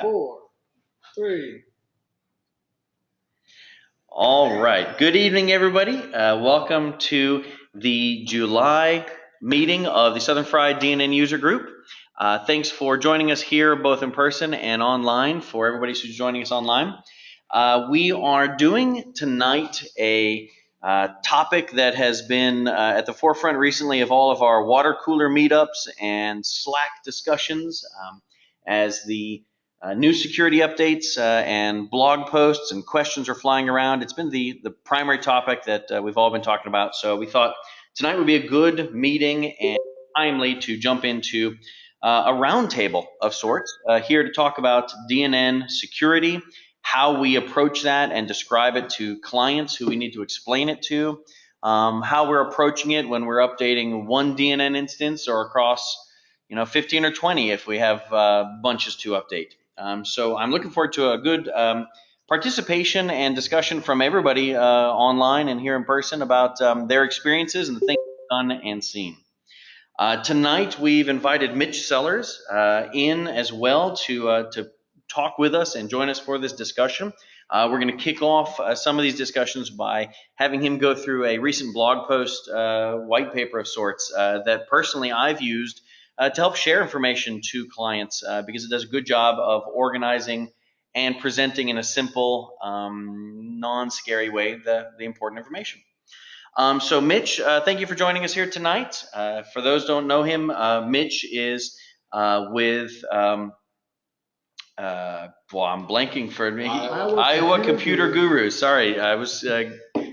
4, 3. All right. Good evening, everybody. Welcome to the July meeting of the Southern Fried DNN User Group. Thanks for joining us here, both in person and online, for everybody who's joining us online. We are doing tonight a topic that has been at the forefront recently of all of our water cooler meetups and Slack discussions as the new security updates and blog posts and questions are flying around. It's been the primary topic that we've all been talking about. So we thought tonight would be a good meeting and timely to jump into a roundtable of sorts here to talk about DNN security, how we approach that and describe it to clients who we need to explain it to, how we're approaching it when we're updating one DNN instance or across 15 or 20 if we have bunches to update. So I'm looking forward to a good participation and discussion from everybody online and here in person about their experiences and the things done and seen. Tonight we've invited Mitch Sellers in as well to talk with us and join us for this discussion. We're going to kick off some of these discussions by having him go through a recent blog post, white paper of sorts, that personally I've used to help share information to clients because it does a good job of organizing and presenting in a simple, non-scary way the important information. So Mitch, thank you for joining us here tonight. For those who don't know him, Mitch is with, well, I'm blanking for me. IowaComputerGurus. Sorry, I was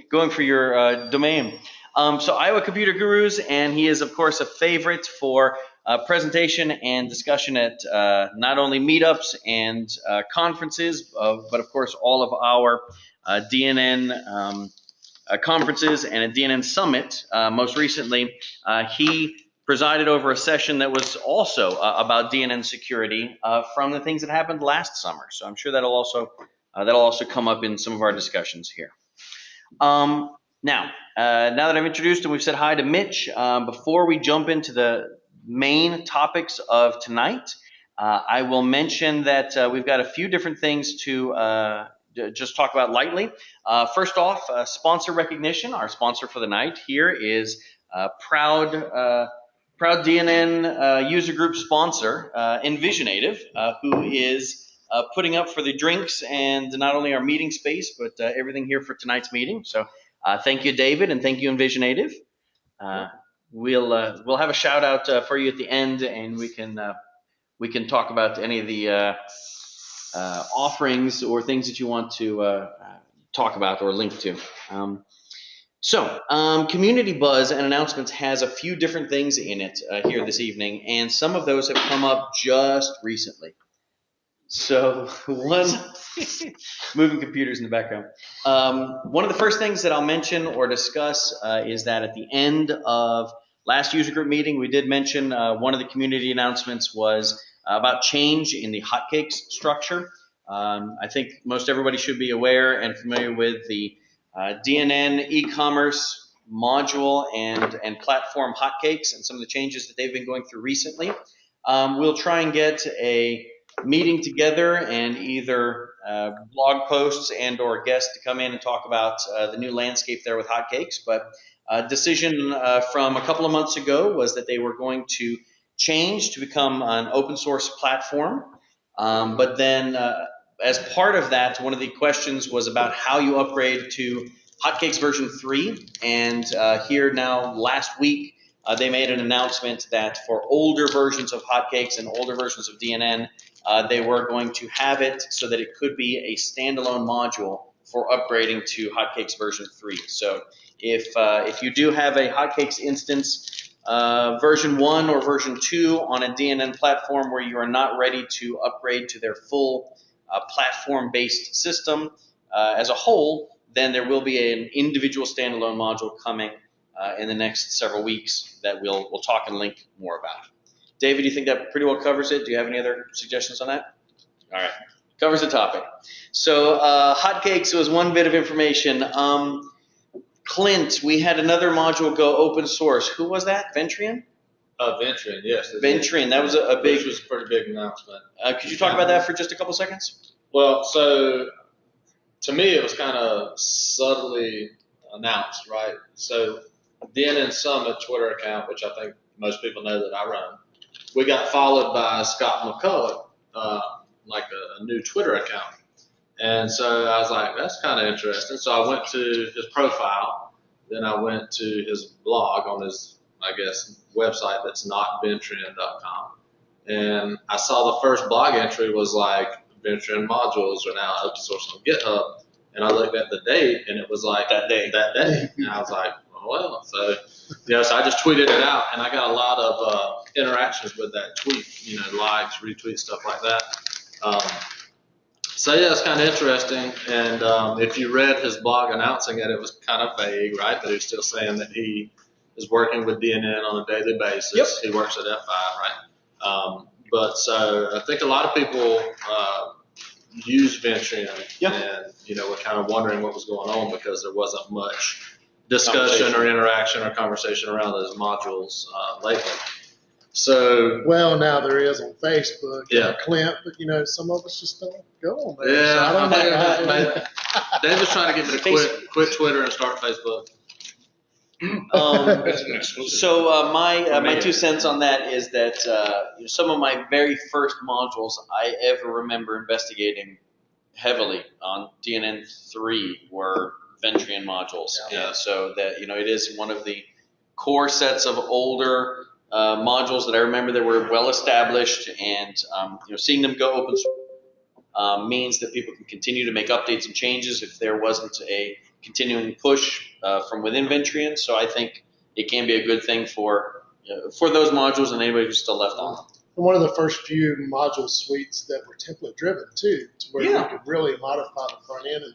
going for your domain. So IowaComputerGurus, and he is, of course, a favorite for presentation and discussion at not only meetups and conferences, but of course all of our DNN conferences and a DNN summit. Most recently, he presided over a session that was also about DNN security from the things that happened last summer. So I'm sure that'll also come up in some of our discussions here. Now that I've introduced and we've said hi to Mitch, before we jump into the main topics of tonight, I will mention that we've got a few different things to just talk about lightly. First off, sponsor recognition. Our sponsor for the night here is proud DNN User Group sponsor, Envisionative, who is putting up for the drinks and not only our meeting space, but everything here for tonight's meeting. So thank you, David, and thank you, Envisionative. We'll have a shout out for you at the end, and we can talk about any of the offerings or things that you want to talk about or link to. Community Buzz and Announcements has a few different things in it here this evening, and some of those have come up just recently. So moving computers in the background. One of the first things that I'll mention or discuss is that at the end of last user group meeting, we did mention one of the community announcements was about change in the hotcakes structure. I think most everybody should be aware and familiar with the DNN e-commerce module and platform hotcakes and some of the changes that they've been going through recently. We'll try and get a meeting together and either blog posts and or guests to come in and talk about the new landscape there with hotcakes. But a decision from a couple of months ago was that they were going to change to become an open source platform. But then as part of that, one of the questions was about how you upgrade to hotcakes version 3. And here now last week, they made an announcement that for older versions of hotcakes and older versions of DNN, they were going to have it so that it could be a standalone module for upgrading to hotcakes version 3. So if you do have a hotcakes instance, version 1 or version 2 on a DNN platform where you are not ready to upgrade to their full platform-based system as a whole, then there will be an individual standalone module coming in the next several weeks that we'll talk and link more about. David, do you think that pretty well covers it? Do you have any other suggestions on that? All right, covers the topic. So hotcakes was one bit of information. Clint, we had another module go open source. Who was that? Ventrian? Venturing, yes. Venturing, that was a big. Which was a pretty big announcement. Could you talk about that for just a couple seconds? Well, so to me, it was kind of subtly announced, right? So DNN Summit Twitter account, which I think most people know that I run, we got followed by Scott McCullough, like a new Twitter account. And so I was like, that's kind of interesting. So I went to his profile, then I went to his blog on his, I guess, website that's not venturing.com. And I saw the first blog entry was like, Venturing modules are now open source on GitHub. And I looked at the date, and it was like that day. And I was like, oh, well. So, so I just tweeted it out, and I got a lot of interactions with that tweet, likes, retweets, stuff like that. So, yeah, it's kind of interesting. And if you read his blog announcing it, it was kind of vague, right? But he was still saying that he is working with DNN on a daily basis. Yep. He works at F5, right? But so I think a lot of people use Venturing, and we're kind of wondering what was going on because there wasn't much discussion or interaction or conversation around those modules lately. So now there is on Facebook, Clint, but some of us just don't go on there. Yeah, so I don't know. Dave was trying to get me to quit Twitter and start Facebook. So my 2 cents on that is that some of my very first modules I ever remember investigating heavily on DNN 3 were Venturing modules. Yeah. So that it is one of the core sets of older modules that I remember that were well established, and seeing them go open source means that people can continue to make updates and changes if there wasn't a continuing push from within Venturing. So I think it can be a good thing for those modules and anybody who's still left on them. And one of the first few module suites that were template driven too, to where we could really modify the front end and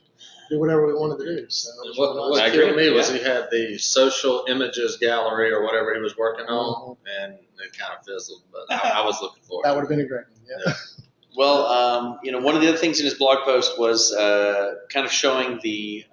do whatever we wanted to do. So what killed me was he had the social images gallery or whatever he was working on, and it kind of fizzled. But I was looking forward. That would have been a great one. Yeah. Well, one of the other things in his blog post was kind of showing the,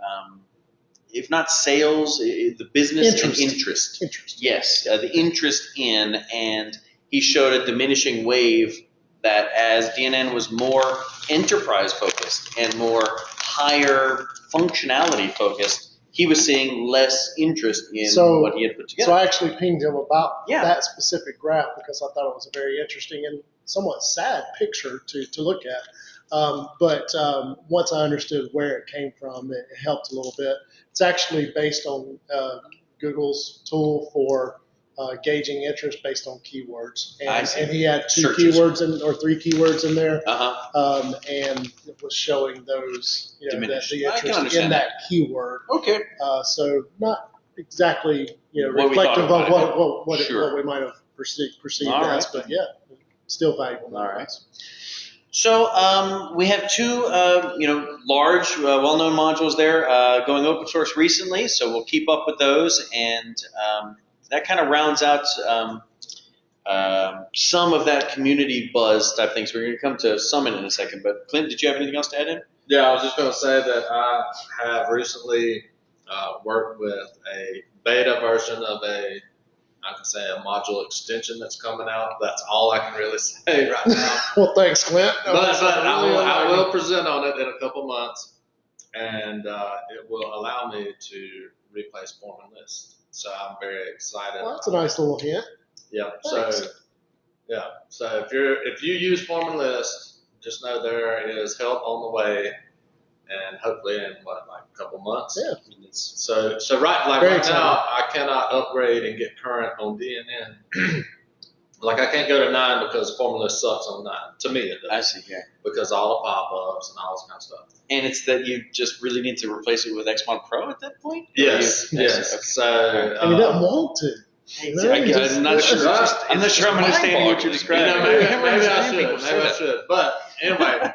if not sales, the business and interest. Yes, the interest in, and he showed a diminishing wave that as DNN was more enterprise focused and more higher functionality focused, he was seeing less interest in what he had put together. So I actually pinged him about that specific graph because I thought it was a very interesting and somewhat sad picture to look at. But once I understood where it came from, it helped a little bit. It's actually based on Google's tool for gauging interest based on keywords. And he had three keywords in there. And it was showing those, the interest in that keyword. Okay. So not exactly, reflective of what we might have perceived as, but still valuable. All right. So we have two, large, well-known modules there going open source recently. So we'll keep up with those, and that kind of rounds out some of that community buzz type things. We're going to come to Summit in a second. But Clint, did you have anything else to add in? Yeah, I was just going to say that I have recently worked with a beta version of a module extension that's coming out. That's all I can really say right now. Well, thanks, Clint. But I will present on it in a couple months, and it will allow me to replace form and list. So I'm very excited. Well, that's a nice little hint. Yeah. Thanks. So if you use form and list, just know there is help on the way, and hopefully in a couple months. Yeah. So right now I cannot upgrade and get current on DNN. I can't go to 9 because form and list sucks on 9. To me it does. I see. Yeah. Because all the pop-ups and all this kind of stuff. And it's that you just really need to replace it with Xmon Pro at that point? Yes. Yes. Okay. So and he doesn't want to. I'm not sure. I'm not sure I'm understanding what you're describing. Maybe I should. But anyway,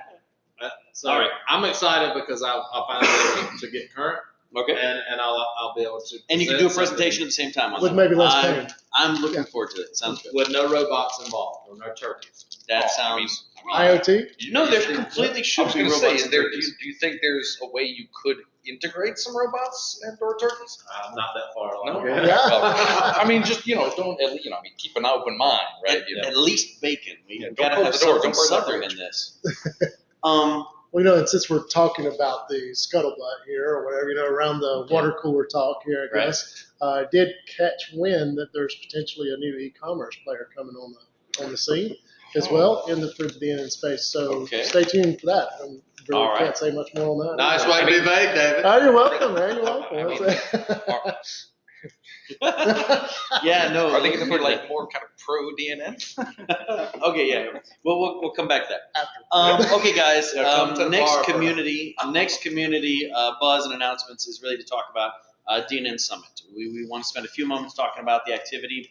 so I'm excited because I finally able to get current. Okay. And I'll be able to. And you can do a presentation at the same time on With that. maybe less pain. I'm looking forward to it. Sounds good. With no robots involved or no turkeys. That sounds. IoT? No, there completely should I was be going to robots. say, do you think there's a way you could integrate some robots and/or turkeys? I'm not that far along. No. Okay. Yeah. Well, I mean, just don't. Keep an open mind, right? At least bacon. We Yeah, don't gotta close have the door. something Don't burn that southern bridge. in this. Well, and since we're talking about the scuttlebutt here or whatever, around the water cooler talk here, I guess, did catch wind that there's potentially a new e-commerce player coming on the scene as well for the DNN space. So stay tuned for that. I really can't say much more on that. Nice way to be vague, David. Oh, you're welcome, man. You're welcome. Yeah, no. Are they going to be like more kind of pro DNN? Okay, yeah. Well, we'll come back to that. Okay, guys. Come to the bar Next for community buzz and announcements is really to talk about DNN Summit. We want to spend a few moments talking about the activity.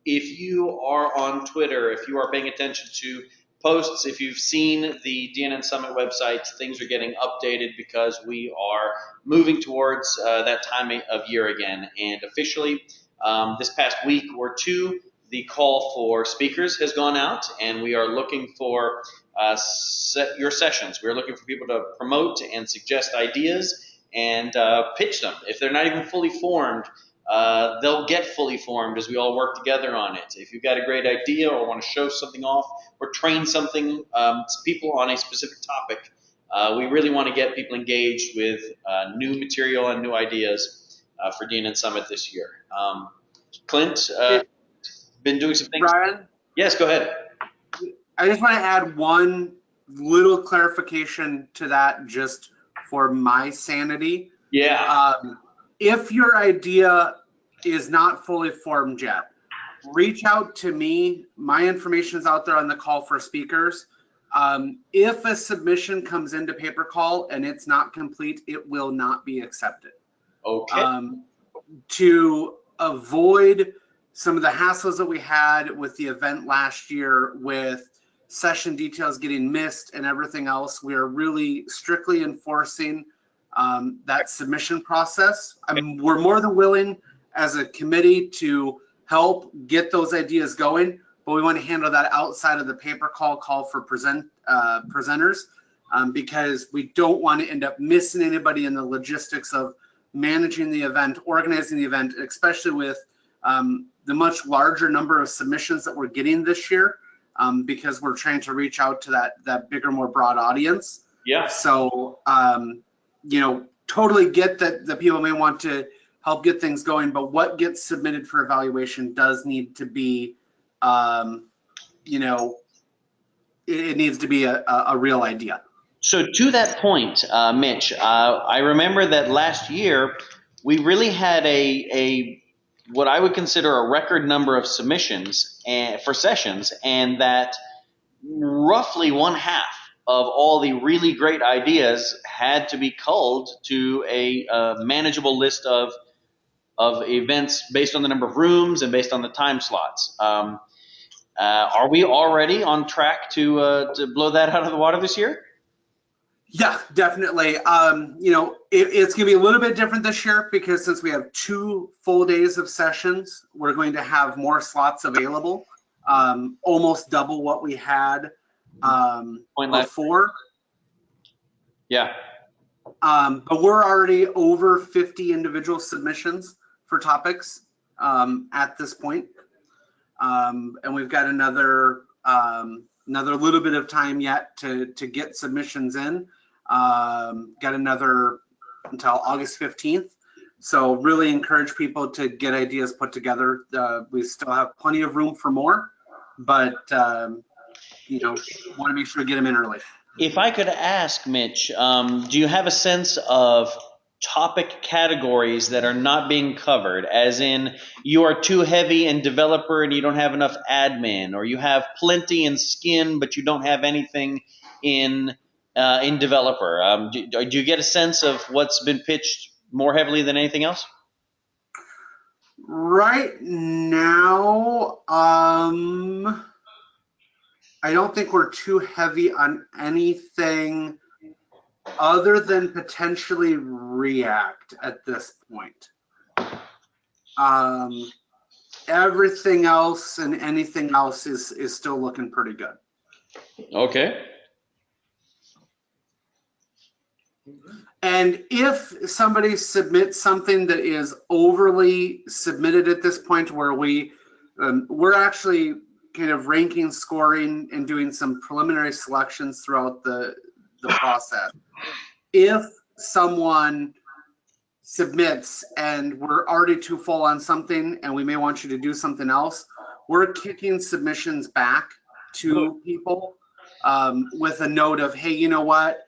If you are on Twitter, if you are paying attention to posts, if you've seen the DNN Summit website, things are getting updated because we are moving towards that time of year again. And officially, this past week or two, the call for speakers has gone out, and we are looking for your sessions. We're looking for people to promote and suggest ideas and pitch them. If they're not even fully formed, they'll get fully formed as we all work together on it. If you've got a great idea or want to show something off or train something, people on a specific topic, we really want to get people engaged with new material and new ideas for DNN Summit this year. Clint, been doing some things. Brian? Yes, go ahead. I just want to add one little clarification to that just for my sanity. Yeah. If your idea is not fully formed yet, reach out to me. My information is out there on the call for speakers. If a submission comes into paper call and it's not complete, it will not be accepted. Okay. To avoid some of the hassles that we had with the event last year with session details getting missed and everything else, we are really strictly enforcing that submission process. We're more than willing as a committee to help get those ideas going, but we want to handle that outside of the paper call for presenters because we don't want to end up missing anybody in the logistics of managing the event, organizing the event, especially with the much larger number of submissions that we're getting this year because we're trying to reach out to that bigger, more broad audience. Yeah. So, totally get that the people may want to help get things going, but what gets submitted for evaluation does need to be, it needs to be a real idea. So to that point, Mitch, I remember that last year we really had a what I would consider a record number of submissions for sessions, and that roughly one half of all the really great ideas had to be culled to a manageable list of events based on the number of rooms and based on the time slots. Are we already on track to blow that out of the water this year? Yeah, definitely. It's going to be a little bit different this year because since we have 2 full days of sessions, we're going to have more slots available, almost double what we had before. Yeah. But we're already over 50 individual submissions for topics at this point. And we've got another little bit of time yet to get submissions in. Got another until August 15th. So really encourage people to get ideas put together. We still have plenty of room for more, but want to make sure to get them in early. If I could ask, Mitch, do you have a sense of topic categories that are not being covered, as in you are too heavy in developer and you don't have enough admin, or you have plenty in skin but you don't have anything in developer? Do you get a sense of what's been pitched more heavily than anything else? Right now, I don't think we're too heavy on anything other than potentially React at this point. Everything else and anything else is still looking pretty good. Okay. And if somebody submits something that is overly submitted at this point, where we're actually kind of ranking, scoring, and doing some preliminary selections throughout the process. If someone submits and we're already too full on something and we may want you to do something else, we're kicking submissions back to people with a note of, hey, you know what?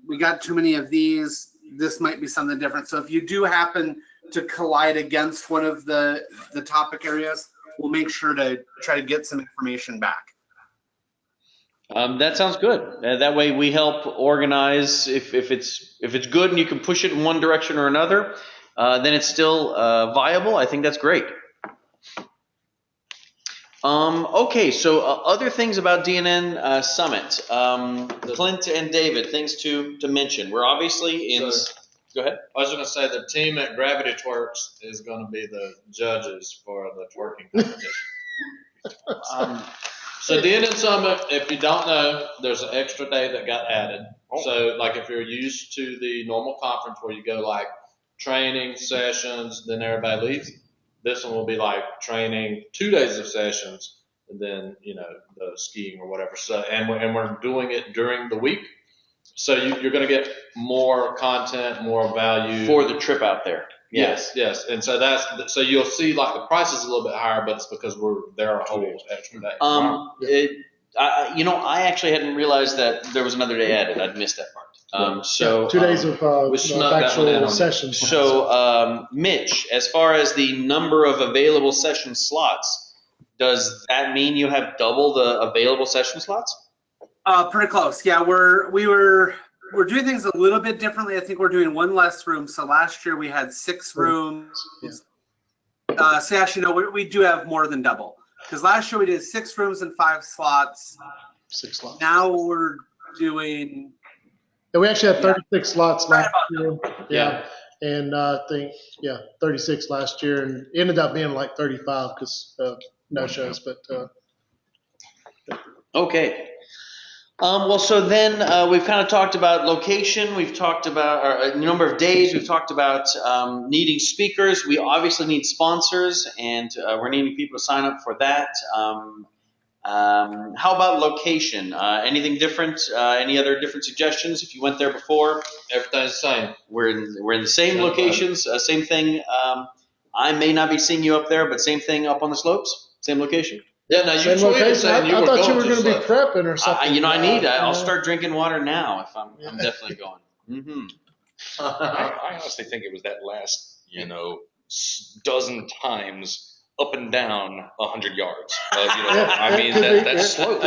We got too many of these. This might be something different. So if you do happen to collide against one of the topic areas, we'll make sure to try to get some information back. That sounds good. That way we help organize. If it's good and you can push it in one direction or another, then it's still viable. I think that's great. Okay, so other things about DNN Summit. Clint and David, things to mention. We're obviously in. Go ahead. I was going to say the team at Gravity Twerks is going to be the judges for the twerking competition. So DNN Summit, if you don't know, there's an extra day that got added. So like if you're used to the normal conference where you go like training sessions, then everybody leaves, this one will be like training 2 days of sessions and then, you know, the skiing or whatever. So, and we're doing it during the week. So you're going to get more content, more value. For the trip out there. Yes. And so you'll see like the price is a little bit higher, but it's because we're there a whole extra day. I actually hadn't realized that there was another day added. I'd missed that part. So 2 days of actual sessions. So Mitch, as far as the number of available session slots, does that mean you have double the available session slots? Pretty close. Yeah, we're doing things a little bit differently. I think we're doing one less room. So last year we had 6 rooms. So actually, no, we do have more than double. Because last year we did 6 rooms and 5 slots. 6 slots. Now we're doing. Yeah, we actually had 36 slots last year. Yeah. And I think 36 last year, and it ended up being like 35 because no shows. But Okay. Well, so then we've kind of talked about location. We've talked about a number of days. We've talked about needing speakers. We obviously need sponsors, and we're needing people to sign up for that. How about location? Anything different? Any other different suggestions? If you went there before, Everything's the same. we're in the same locations. Same thing. I may not be seeing you up there, but same thing up on the slopes. Same location. Yeah, now you same tweeted location. saying you I were thought you going were to going to be so. prepping or something. I'll start drinking water now if I'm definitely going. Mm-hmm. I honestly think it was that last, dozen times up and down 100 yards. That's slow.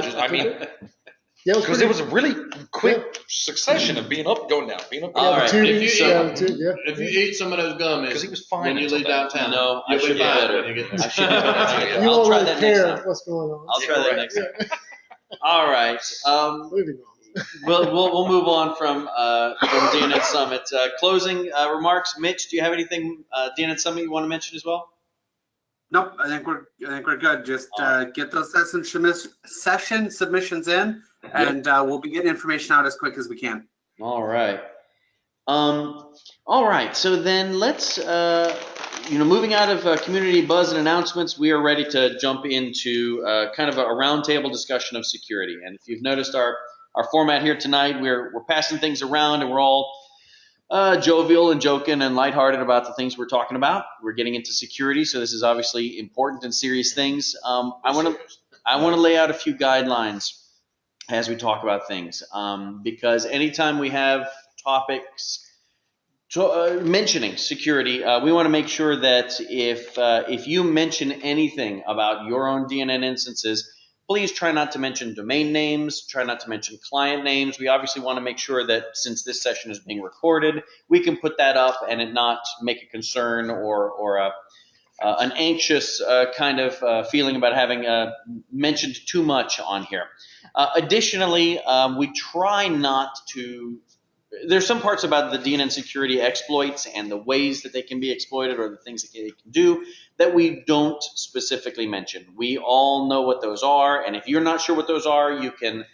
Because it was a really quick succession of being up, going down, being up. All right. If you eat some of those gummies, because he was fine when you leave downtown, No, I you'll should be be fine better. when you get I there. should be better. You I'll won't try really that next care time. what's going on. I'll try that next time. All right. Moving on. We'll move on from DNN Summit. Closing remarks. Mitch, do you have anything DNN Summit you want to mention as well? Nope, I think we're good. Just get those session submissions in, and we'll be getting information out as quick as we can. All right. All right. So then let's moving out of community buzz and announcements, we are ready to jump into kind of a roundtable discussion of security. And if you've noticed our format here tonight, we're passing things around and we're all jovial and joking and lighthearted about the things we're talking about. We're getting into security, so this is obviously important and serious things. I want to lay out a few guidelines as we talk about things, because anytime we have topics mentioning security, we want to make sure that if you mention anything about your own DNN instances, please try not to mention domain names, try not to mention client names. We obviously want to make sure that since this session is being recorded, we can put that up and it not make a concern or an anxious kind of feeling about having mentioned too much on here. Additionally, we try not to there's some parts about the DNN security exploits and the ways that they can be exploited or the things that they can do that we don't specifically mention. We all know what those are, and if you're not sure what those are, you can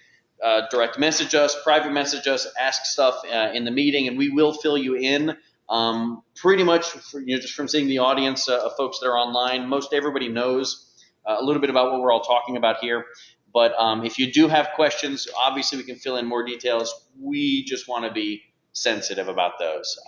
direct message us, private message us, ask stuff in the meeting, and we will fill you in. Pretty much, just from seeing the audience of folks that are online, most everybody knows a little bit about what we're all talking about here. But if you do have questions, obviously we can fill in more details. We just want to be sensitive about those.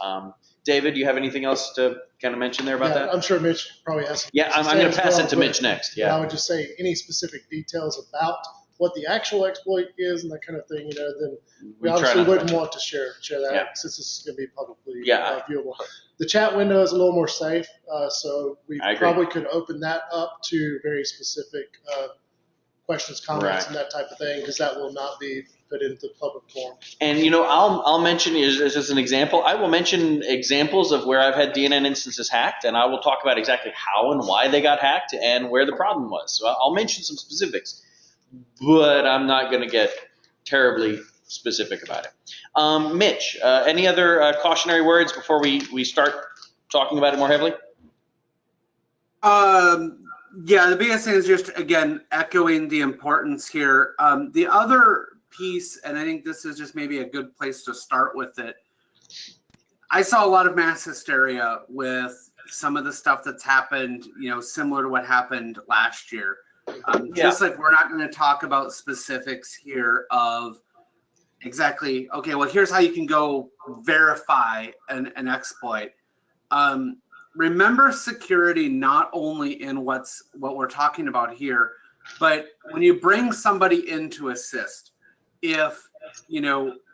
David, do you have anything else to kind of mention there about that? I'm sure Mitch probably has some. Yeah, I'm going to pass it to Mitch next. Yeah. I would just say any specific details about what the actual exploit is and that kind of thing, then we obviously wouldn't want to share that since this is going to be publicly viewable. The chat window is a little more safe, so we probably could open that up to very specific questions, comments, and that type of thing, because that will not be put into public forum. And I'll mention as an example, I will mention examples of where I've had DNN instances hacked, and I will talk about exactly how and why they got hacked and where the problem was. So I'll mention some specifics, but I'm not going to get terribly specific about it. Mitch, any other cautionary words before we start talking about it more heavily? Yeah, the biggest thing is just, again, echoing the importance here. The other piece, and I think this is just maybe a good place to start with it, I saw a lot of mass hysteria with some of the stuff that's happened, similar to what happened last year. Just like we're not going to talk about specifics here of exactly, okay, well, here's how you can go verify an exploit. Remember security not only in what we're talking about here, but when you bring somebody in to assist. If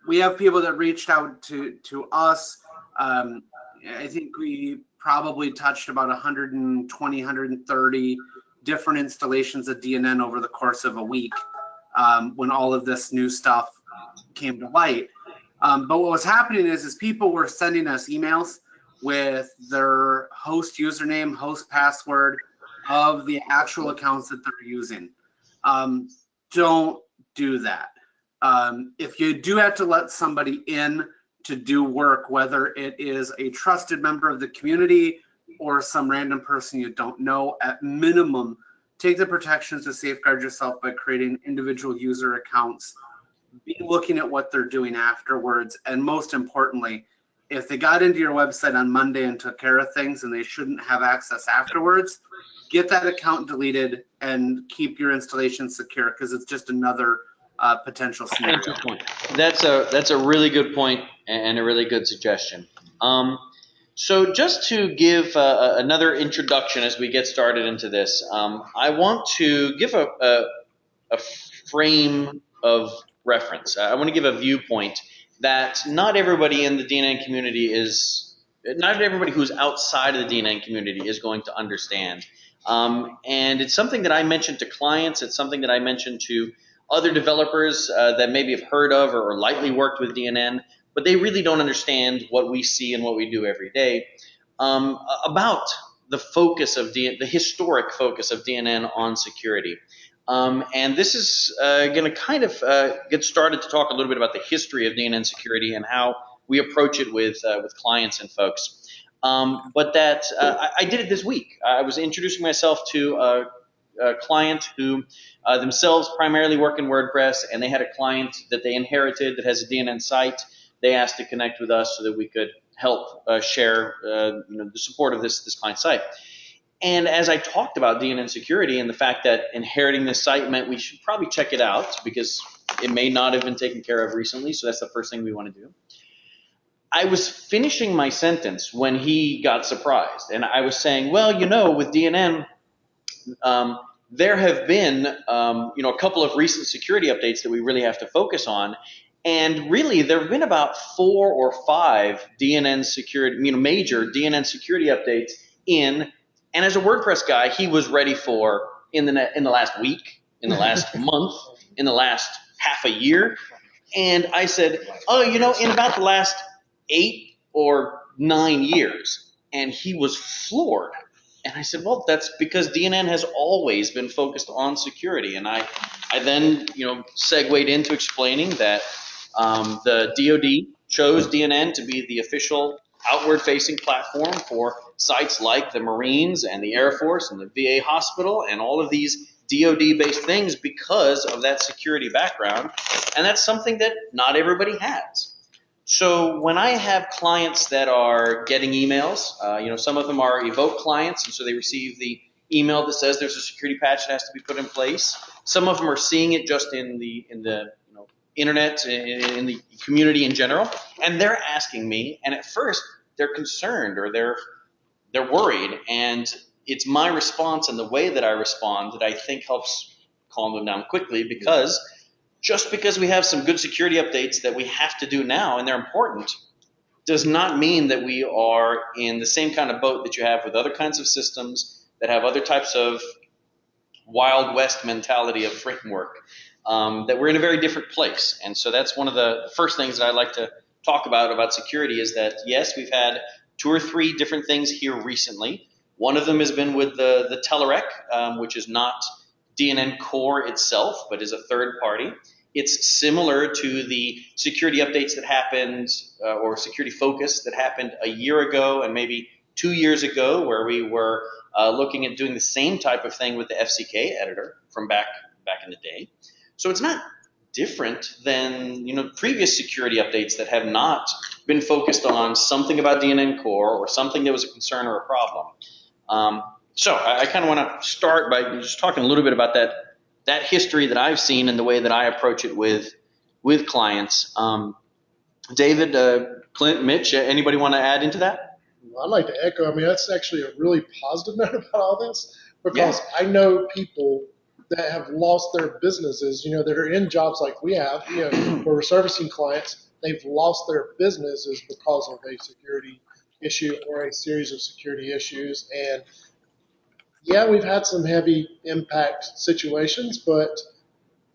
we have people that reached out to us, I think we probably touched about 120, 130 different installations of DNN over the course of a week when all of this new stuff came to light. But what was happening is people were sending us emails with their host username, host password of the actual accounts that they're using. Don't do that. If you do have to let somebody in to do work, whether it is a trusted member of the community or some random person you don't know, at minimum, take the protections to safeguard yourself by creating individual user accounts. Be looking at what they're doing afterwards, and most importantly, if they got into your website on Monday and took care of things and they shouldn't have access afterwards, get that account deleted and keep your installation secure, because it's just another potential scenario. That's a really good point and a really good suggestion. So just to give another introduction as we get started into this, I want to give a frame of reference. I want to give a viewpoint that not everybody in the DNN community not everybody who's outside of the DNN community is going to understand. And it's something that I mentioned to clients. It's something that I mentioned to other developers that maybe have heard of or lightly worked with DNN, but they really don't understand what we see and what we do every day about the focus of the historic focus of DNN on security. And this is going to kind of get started to talk a little bit about the history of DNN security and how we approach it with clients and folks. But that I did it this week. I was introducing myself to a client who themselves primarily work in WordPress, and they had a client that they inherited that has a DNN site. They asked to connect with us so that we could help share the support of this client site. And as I talked about DNN security and the fact that inheriting this site meant we should probably check it out because it may not have been taken care of recently, so that's the first thing we want to do. I was finishing my sentence when he got surprised, and I was saying, well, with DNN, there have been a couple of recent security updates that we really have to focus on, and really there have been about 4 or 5 DNN security, major DNN security updates and as a WordPress guy, he was ready for in the last week, in the last month, in the last half a year. And I said, in about the last 8 or 9 years. And he was floored. And I said, well, that's because DNN has always been focused on security. And I then, segued into explaining that the DoD chose DNN to be the official outward-facing platform for sites like the Marines and the Air Force and the VA hospital and all of these DoD-based things because of that security background, and that's something that not everybody has. So when I have clients that are getting emails, some of them are Evoke clients, and so they receive the email that says there's a security patch that has to be put in place. Some of them are seeing it just in the internet, in the community in general, and they're asking me, and at first they're concerned or they're worried, and it's my response and the way that I respond that I think helps calm them down quickly, because just because we have some good security updates that we have to do now and they're important does not mean that we are in the same kind of boat that you have with other kinds of systems that have other types of Wild West mentality of framework, that we're in a very different place. And so that's one of the first things that I like to talk about security is that, yes, we've had 2 or 3 different things here recently. One of them has been with the Telerik, which is not DNN Core itself, but is a third party. It's similar to the security updates that happened, or security focus that happened a year ago and maybe 2 years ago, where we were looking at doing the same type of thing with the FCK editor from back in the day. So it's not different than previous security updates that have not been focused on something about DNN Core or something that was a concern or a problem. So I kind of want to start by just talking a little bit about that history that I've seen and the way that I approach it with clients. David, Clint, Mitch, anybody want to add into that? Well, I'd like to echo. I mean, that's actually a really positive note about all this, because I know people that have lost their businesses, that are in jobs like we have, where we're servicing clients. They've lost their businesses because of a security issue or a series of security issues. And yeah, we've had some heavy impact situations, but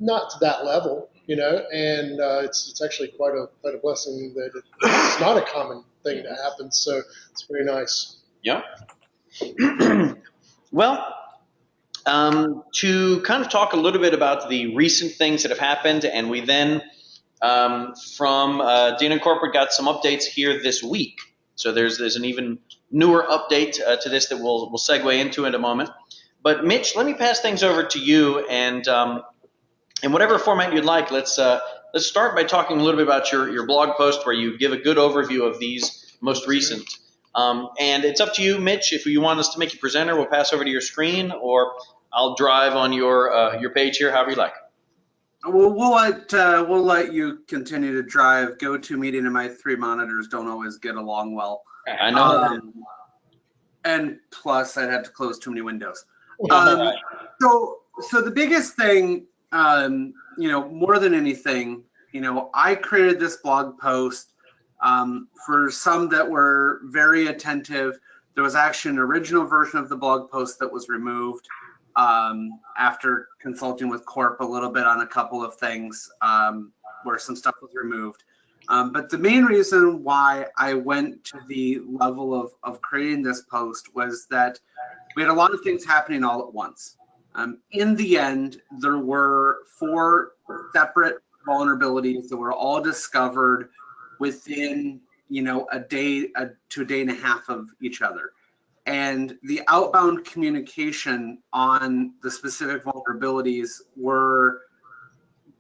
not to that level, and it's actually quite a blessing that it's not a common thing to happen. So it's very nice. Yeah. Well, to kind of talk a little bit about the recent things that have happened, and we then from DNN Corporate got some updates here this week. So there's an even newer update to this that we'll segue into in a moment. But Mitch, let me pass things over to you, and in whatever format you'd like, let's start by talking a little bit about your blog post where you give a good overview of these most recent. And it's up to you, Mitch. If you want us to make you presenter, we'll pass over to your screen, or I'll drive on your page here, however you like. We'll let you continue to drive. GoToMeeting and my 3 monitors don't always get along well. I know. And plus, I'd have to close too many windows. Right. So the biggest thing, more than anything, I created this blog post for some that were very attentive. There was actually an original version of the blog post that was removed after consulting with Corp a little bit on a couple of things where some stuff was removed. But the main reason why I went to the level of creating this post was that we had a lot of things happening all at once. In the end, there were 4 separate vulnerabilities that were all discovered within, a day to a day and a half of each other. And the outbound communication on the specific vulnerabilities were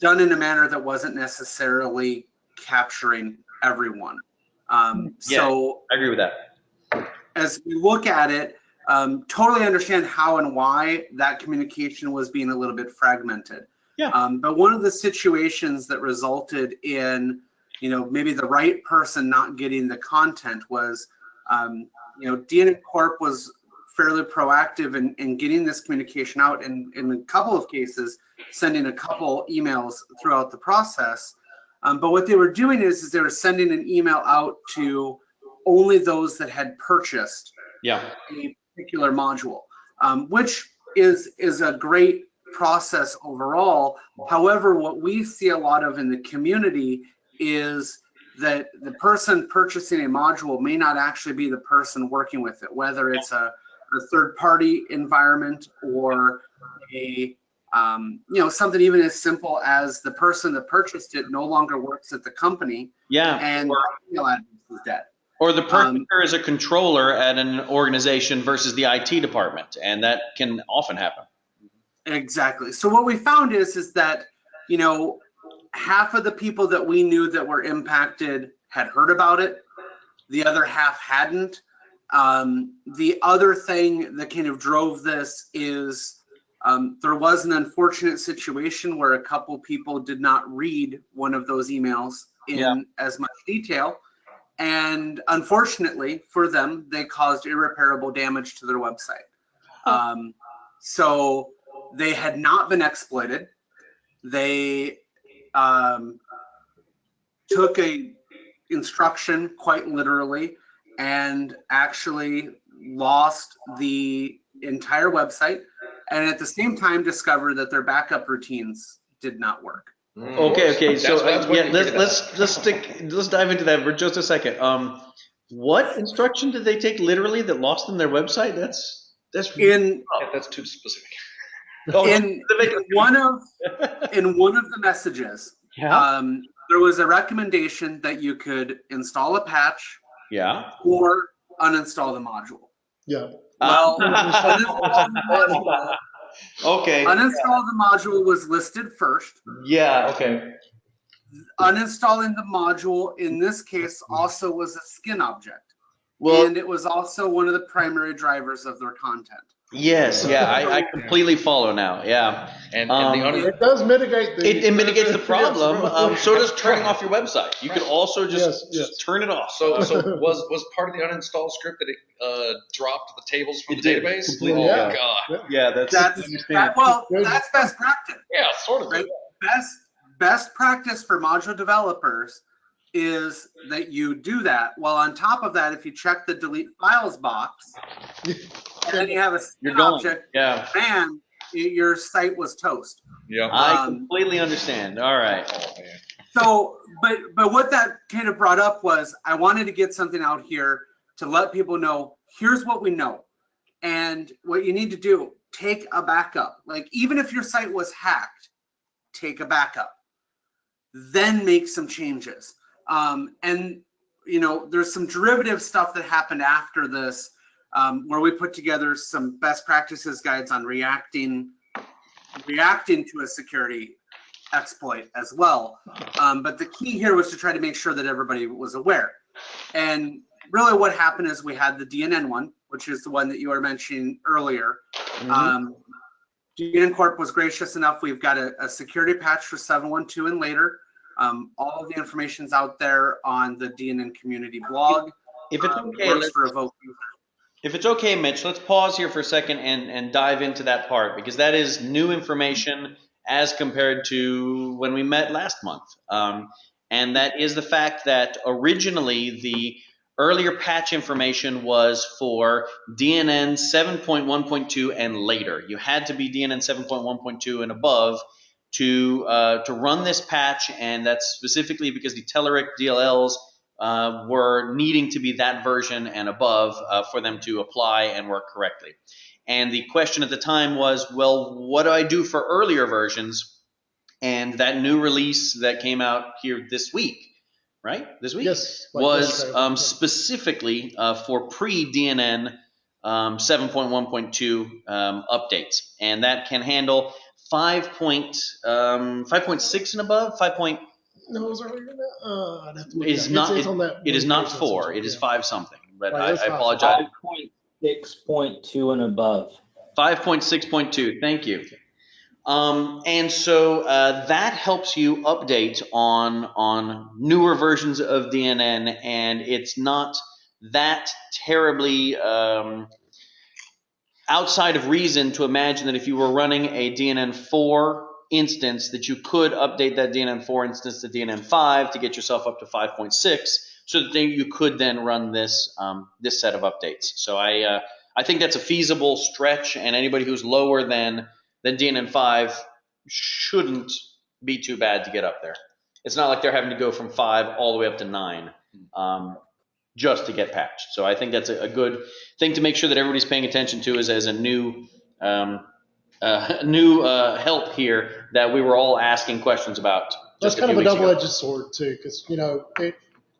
done in a manner that wasn't necessarily capturing everyone. So I agree with that. As we look at it, totally understand how and why that communication was being a little bit fragmented. Yeah. But one of the situations that resulted in, maybe the right person not getting the content was, DNN Corp was fairly proactive in getting this communication out, and in a couple of cases, sending a couple emails throughout the process. But what they were doing is they were sending an email out to only those that had purchased a particular module, which is a great process overall. However, what we see a lot of in the community is that the person purchasing a module may not actually be the person working with it, whether it's a third-party environment or a Something even as simple as the person that purchased it no longer works at the company. Yeah. And the email address is dead. Or the purchaser is a controller at an organization versus the IT department, and that can often happen. Exactly. So what we found is that, half of the people that we knew that were impacted had heard about it. The other half hadn't. The other thing that kind of drove this is there was an unfortunate situation where a couple people did not read one of those emails in as much detail. And unfortunately for them, they caused irreparable damage to their website. So they had not been exploited. They took a instruction quite literally and actually lost the entire website, and at the same time discovered that their backup routines did not work. Okay. So let's dive into that for just a second. What instruction did they take literally that lost them their website? That's too specific. In one of the messages, there was a recommendation that you could install a patch, or uninstall the module. Yeah. Well, uninstall the module was listed first. Yeah. Okay. Uninstalling the module in this case also was a skin object, and it was also one of the primary drivers of their content. Yes, I completely follow now. Yeah, and it does mitigate it mitigates the problem. So does turning off your website. You could also just turn it off. So was part of the uninstall script that it dropped the tables from the database? Completely. Oh God. Yeah, that's best practice. Yeah, sort of. Right? Best practice for module developers is that you do that. While on top of that, if you check the delete files box, and then you have a skin object, man, your site was toast. Yeah, I completely understand. All right. So, but what that kind of brought up was I wanted to get something out here to let people know, here's what we know. And what you need to do, take a backup. Like, even if your site was hacked, take a backup. Then make some changes. And, there's some derivative stuff that happened after this, where we put together some best practices guides on reacting to a security exploit as well. But the key here was to try to make sure that everybody was aware. And really what happened is we had the DNN one, which is the one that you were mentioning earlier. DNN Corp was gracious enough. We've got a security patch for 7.12 and later. All of the information's out there on the DNN community blog. If it's okay, Mitch, let's pause here for a second and dive into that part, because that is new information as compared to when we met last month. And that is the fact that originally the earlier patch information was for DNN 7.1.2 and later. You had to be DNN 7.1.2 and above to run this patch, and that's specifically because the Telerik DLLs were needing to be that version and above for them to apply and work correctly. And the question at the time was, well, what do I do for earlier versions? And that new release that came out here this week, right? This week? Yes. Was specifically for pre-DNN 7.1.2 updates. And that can handle 5.6 and above, 5. No, it was earlier than that. I'd have to look it is it not. up. It's on that It is not 4. It is 5 something. But I apologize. 5.6.2 and above. 5.6.2. Thank you. And so that helps you update on newer versions of DNN, and it's not that terribly outside of reason to imagine that if you were running a DNN 4 instance, that you could update that DNN 4 instance to DNN 5 to get yourself up to 5.6, so that you could then run this this set of updates. So I think that's a feasible stretch, and anybody who's lower than DNN 5 shouldn't be too bad to get up there. It's not like they're having to go from 5 all the way up to 9 just to get patched. So I think that's a good thing to make sure that everybody's paying attention to as a new help here that we were all asking questions about. That's Just kind of a few weeks ago. double-edged sword too, because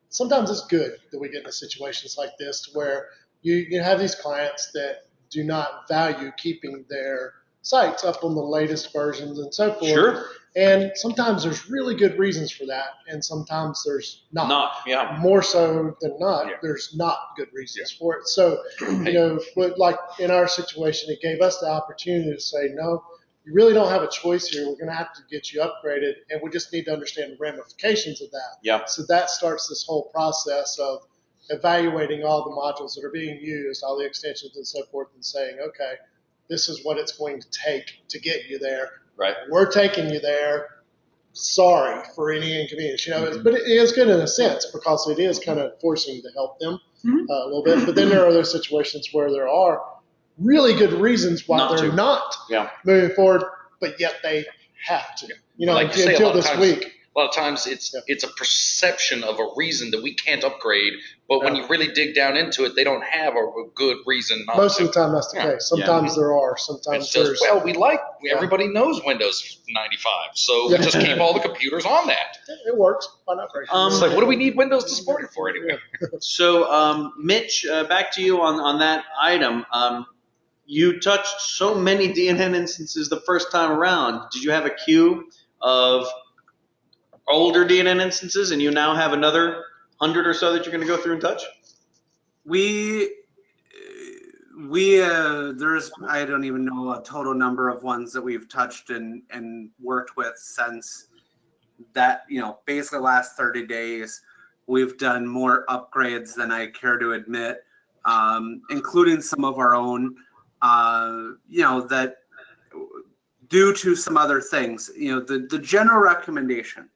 sometimes it's good that we get into situations like this to where you have these clients that do not value keeping their sites up on the latest versions and so forth. Sure. And sometimes there's really good reasons for that, and sometimes there's not. Yeah. More so than not, Yeah. there's not good reasons for it. So, but like in our situation, it gave us the opportunity to say, no, you really don't have a choice here. We're going to have to get you upgraded, and we just need to understand the ramifications of that. Yeah. So that starts this whole process of evaluating all the modules that are being used, all the extensions and so forth, and saying, okay, this is what it's going to take to get you there. Right. We're taking you there. Sorry for any inconvenience, but it is good in a sense because it is kind of forcing to help them a little bit. But then there are other situations where there are really good reasons why they're not moving forward, but yet they have to, Like you say, until this week. A lot of times it's a perception of a reason that we can't upgrade, but when you really dig down into it, they don't have a good reason not Most to. of the time that's the case. Sometimes there are. Sometimes It's there's. just, everybody knows Windows 95, so we just keep all the computers on that. It works. Why not break it? It's like, what do we need Windows to support it for anyway? So, Mitch, back to you on that item. You touched so many DNN instances the first time around. Did you have a queue of older DNN instances, and you now have another 100 or so that you're going to go through and touch? There's, I don't even know a total number of ones that we've touched and worked with since that, basically the last 30 days. We've done more upgrades than I care to admit, including some of our own, that due to some other things, the general recommendation,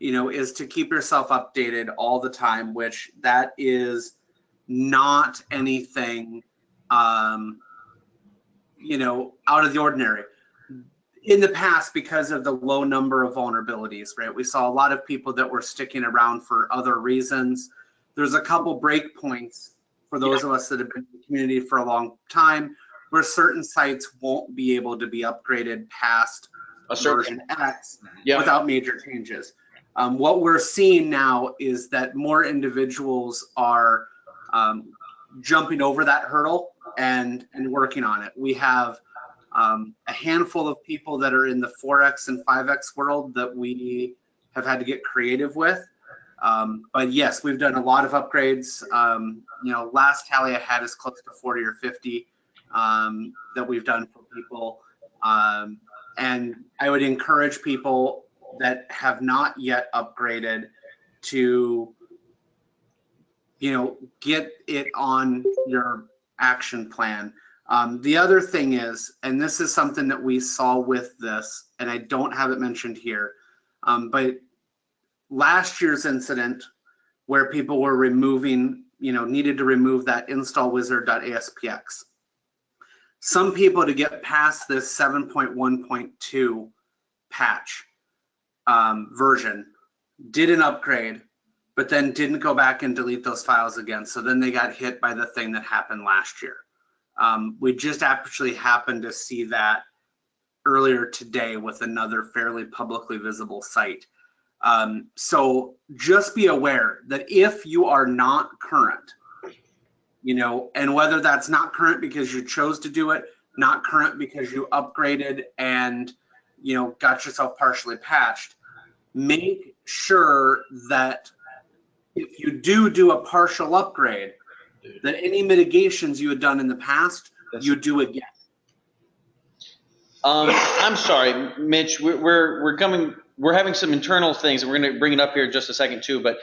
is to keep yourself updated all the time, which that is not anything, out of the ordinary. In the past, because of the low number of vulnerabilities, right? We saw a lot of people that were sticking around for other reasons. There's a couple breakpoints for those of us that have been in the community for a long time, where certain sites won't be able to be upgraded past version X without major changes. What we're seeing now is that more individuals are jumping over that hurdle and working on it. We have a handful of people that are in the 4X and 5X world that we have had to get creative with. But yes, we've done a lot of upgrades. Last tally I had is close to 40 or 50 that we've done for people. And I would encourage people that have not yet upgraded to, get it on your action plan. The other thing is, and this is something that we saw with this, and I don't have it mentioned here, but last year's incident where people were removing, needed to remove that installwizard.aspx. Some people, to get past this 7.1.2 patch version, did an upgrade, but then didn't go back and delete those files again. So then they got hit by the thing that happened last year. We just actually happened to see that earlier today with another fairly publicly visible site. So just be aware that if you are not current, and whether that's not current because you chose to do it, not current because you upgraded and, got yourself partially patched, make sure that if you do a partial upgrade, that any mitigations you had done in the past, you do again. I'm sorry, Mitch. We're having some internal things, and we're going to bring it up here in just a second too. But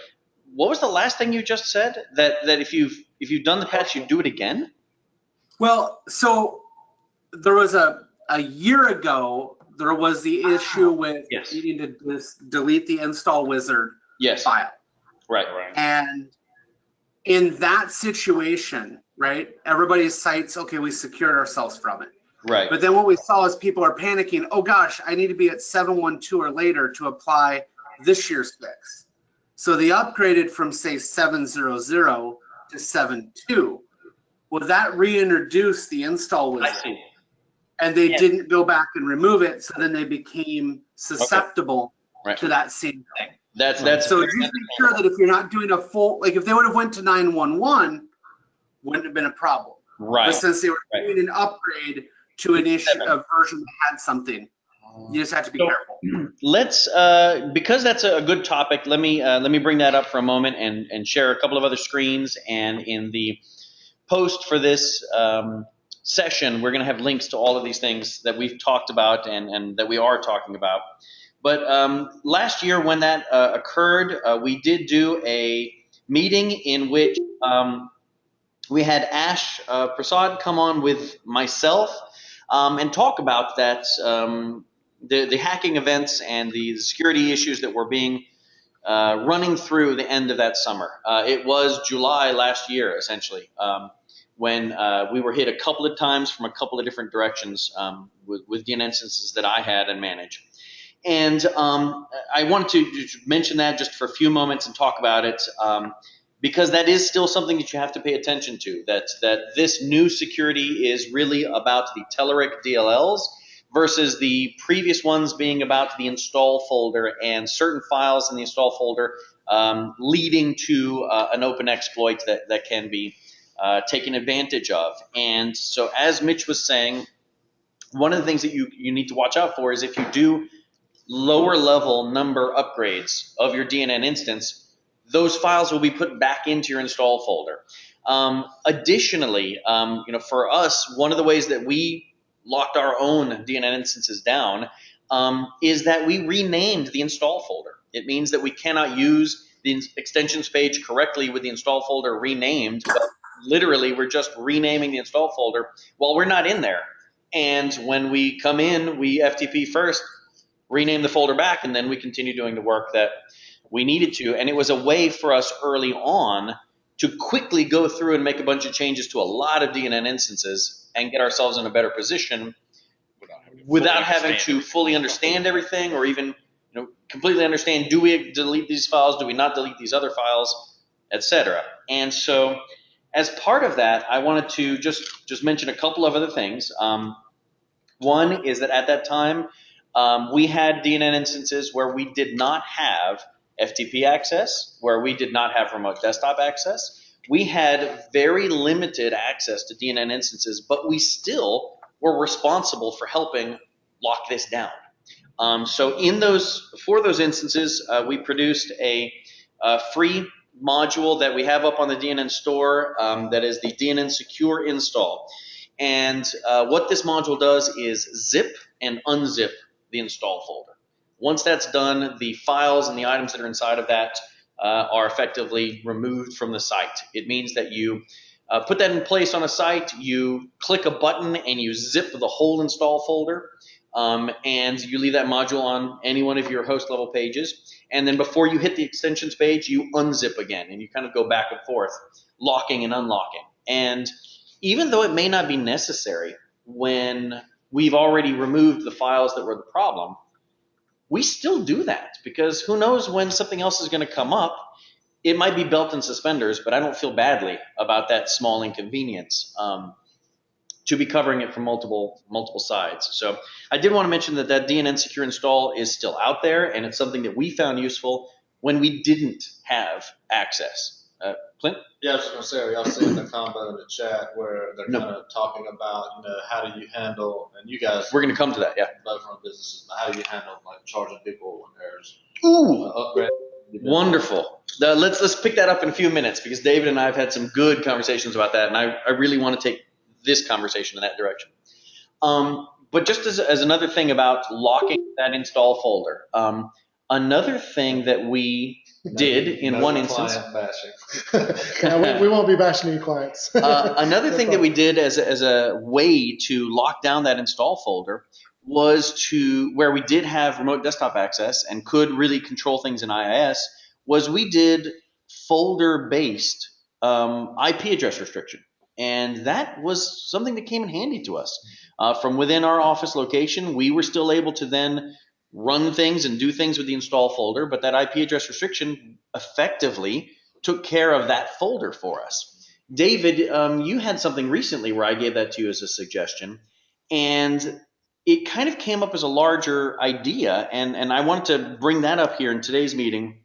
what was the last thing you just said? That if you've done the patch, you do it again? Well, so there was a year ago. There was the issue with needing to delete the install wizard file. Right. And in that situation, right, everybody's sites, okay, we secured ourselves from it. Right. But then what we saw is people are panicking, oh gosh, I need to be at 7.1.2 or later to apply this year's fix. So they upgraded from, say, 7.0.0 to 7.2. Well, that reintroduced the install wizard. I see. and they didn't go back and remove it, so then they became susceptible to that same thing. That's so just make sure that if you're not doing a full, like if they would have went to 911, wouldn't have been a problem. right. But since they were doing an upgrade to an issue, a version that had something, you just have to be careful. Let's because that's a good topic. Let me bring that up for a moment and share a couple of other screens. And in the post for this session, we're going to have links to all of these things that we've talked about and that we are talking about. But last year when that occurred, we did do a meeting in which we had Ash Prasad come on with myself and talk about that, the hacking events and the security issues that were being running through the end of that summer. It was July last year, essentially, when we were hit a couple of times from a couple of different directions with DNN instances that I had and manage. And I wanted to mention that just for a few moments and talk about it because that is still something that you have to pay attention to, that this new security is really about the Telerik DLLs versus the previous ones being about the install folder and certain files in the install folder leading to an open exploit that can be taken advantage of. And so as Mitch was saying, one of the things that you need to watch out for is if you do lower level number upgrades of your DNN instance, those files will be put back into your install folder. Additionally, for us, one of the ways that we locked our own DNN instances down is that we renamed the install folder. It means that we cannot use the extensions page correctly with the install folder renamed, but literally we're just renaming the install folder while we're not in there. And when we come in, we FTP first, rename the folder back, and then we continue doing the work that we needed to. And it was a way for us early on to quickly go through and make a bunch of changes to a lot of DNN instances and get ourselves in a better position without having to fully understand everything or even completely understand, do we delete these files, do we not delete these other files, etc. And so as part of that, I wanted to just mention a couple of other things. One is that at that time, we had DNN instances where we did not have FTP access, where we did not have remote desktop access. We had very limited access to DNN instances, but we still were responsible for helping lock this down. So for those instances, we produced a free module that we have up on the DNN store that is the DNN Secure install. And what this module does is zip and unzip the install folder. Once that's done, the files and the items that are inside of that are effectively removed from the site. It means that you put that in place on a site, you click a button and you zip the whole install folder, and you leave that module on any one of your host level pages. And then before you hit the extensions page, you unzip again and you kind of go back and forth, locking and unlocking. And even though it may not be necessary when we've already removed the files that were the problem, we still do that because who knows when something else is going to come up. It might be belt and suspenders, but I don't feel badly about that small inconvenience to be covering it from multiple sides. So I did want to mention that DNN Secure install is still out there, and it's something that we found useful when we didn't have access. Clint? Yeah, I was just going to say, are y'all seeing the combo in the chat where they're kind of talking about, how do you handle, and you guys, we're going to come to that, yeah. Both run businesses, how do you handle like charging people when there's upgrade? Wonderful. Let's pick that up in a few minutes because David and I have had some good conversations about that, and I really want to take this conversation in that direction. But just as another thing about locking that install folder, another thing that we did in one instance. Yeah, we won't be bashing any clients. Another thing that we did as a way to lock down that install folder was where we did have remote desktop access and could really control things in IIS, was we did folder-based IP address restriction. And that was something that came in handy to us. From within our office location, we were still able to then run things and do things with the install folder, but that IP address restriction effectively took care of that folder for us. David, you had something recently where I gave that to you as a suggestion, And it kind of came up as a larger idea, and I wanted to bring that up here in today's meeting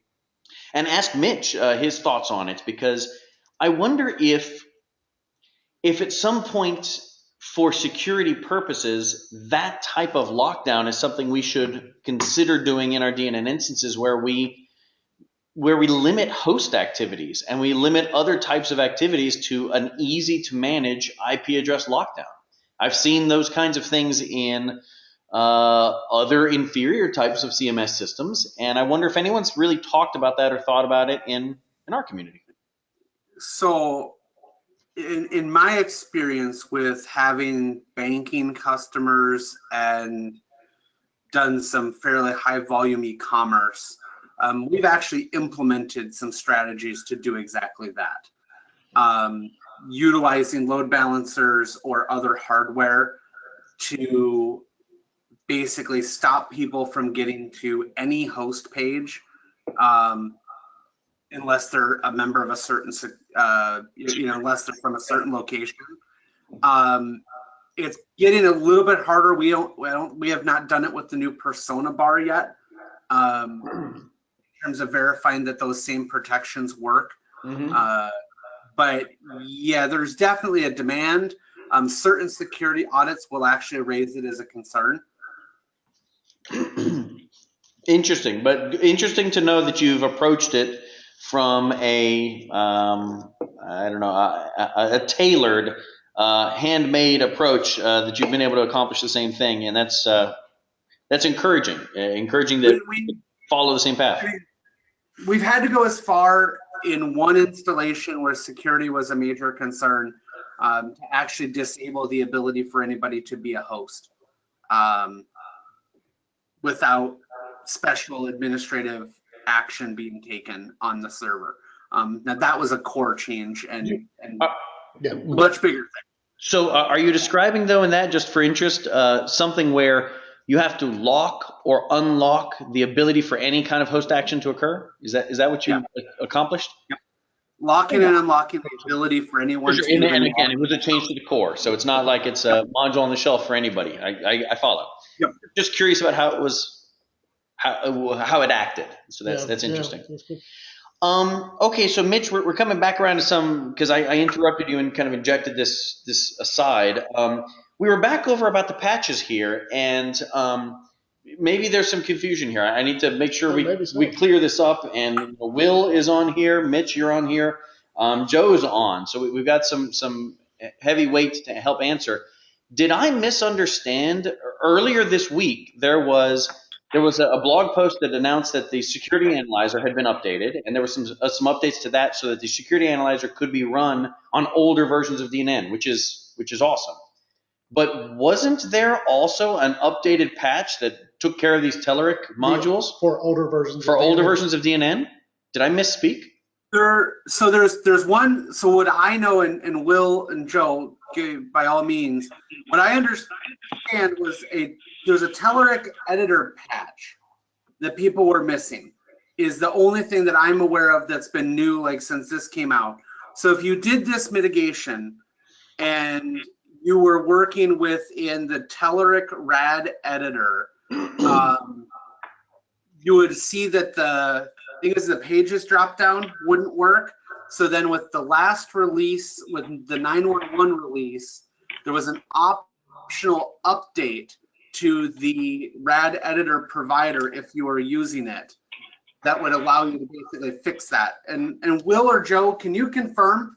and ask Mitch his thoughts on it, because I wonder if at some point, for security purposes, that type of lockdown is something we should consider doing in our DNN instances, where we limit host activities and we limit other types of activities to an easy to manage IP address lockdown. I've seen those kinds of things in other inferior types of CMS systems, and I wonder if anyone's really talked about that or thought about it in our community. So in my experience with having banking customers and done some fairly high volume e-commerce, we've actually implemented some strategies to do exactly that. Utilizing load balancers or other hardware to basically stop people from getting to any host page unless they're a member of a certain, unless they're from a certain location. It's getting a little bit harder. We have not done it with the new persona bar yet, in terms of verifying that those same protections work. But yeah, there's definitely a demand. Certain security audits will actually raise it as a concern. Interesting, but interesting to know that you've approached it from a a tailored, handmade approach, that you've been able to accomplish the same thing, and that's encouraging. Encouraging that we follow the same path. We've had to go as far in one installation where security was a major concern, to actually disable the ability for anybody to be a host without special administrative action being taken on the server. Now that was a core change and much bigger thing. So are you describing, though, in that, just for interest, something where you have to lock or unlock the ability for any kind of host action to occur? Is that what you accomplished? Yep. Locking and unlocking the ability for anyone to. And again, it was a change to the core, so it's not like it's a module on the shelf for anybody. I follow. Yep. Just curious about how it was, how it acted. So that's interesting. Okay, so Mitch, we're coming back around to some, because I interrupted you and kind of injected this aside. We were back over about the patches here, and maybe there's some confusion here. I need to make sure we clear this up. And Will is on here, Mitch, you're on here, Joe's on. So we've got some heavy weights to help answer. Did I misunderstand? Earlier this week, there was a blog post that announced that the security analyzer had been updated, and there were some updates to that so that the security analyzer could be run on older versions of DNN, which is awesome. But wasn't there also an updated patch that took care of these Telerik modules for older versions? Versions of DNN? Did I misspeak? So there's one. So what I know, and Will and Joe, by all means, what I understand was there's a Telerik editor patch that people were missing. Is the only thing that I'm aware of that's been new, like since this came out. So if you did this mitigation and you were working within the Telerik RAD editor, you would see that the pages drop down wouldn't work. So then with the last release, with the 911 release, there was an optional update to the RAD editor provider if you were using it that would allow you to basically fix that. And Will or Joe, can you confirm?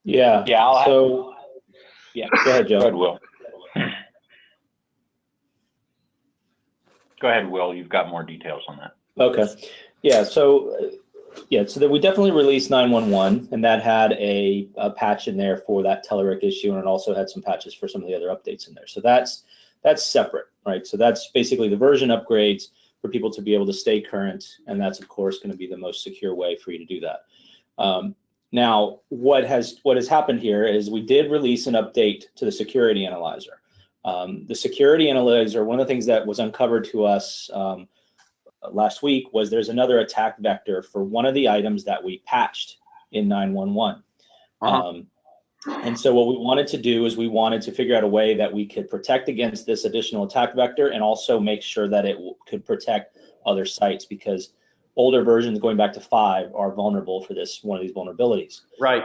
Yeah. Yeah. Go ahead, Joe. Go ahead, Will. Go ahead, Will. You've got more details on that. Okay. Yeah. So that we definitely released 911, and that had a patch in there for that Telerik issue, and it also had some patches for some of the other updates in there. So that's separate, right? So that's basically the version upgrades for people to be able to stay current, and that's of course going to be the most secure way for you to do that. Now, what has happened here is we did release an update to the security analyzer. The security analyzer, one of the things that was uncovered to us last week was there's another attack vector for one of the items that we patched in 911. And so what we wanted to do is we wanted to figure out a way that we could protect against this additional attack vector and also make sure that it could protect other sites, because older versions going back to 5 are vulnerable for one of these vulnerabilities. Right.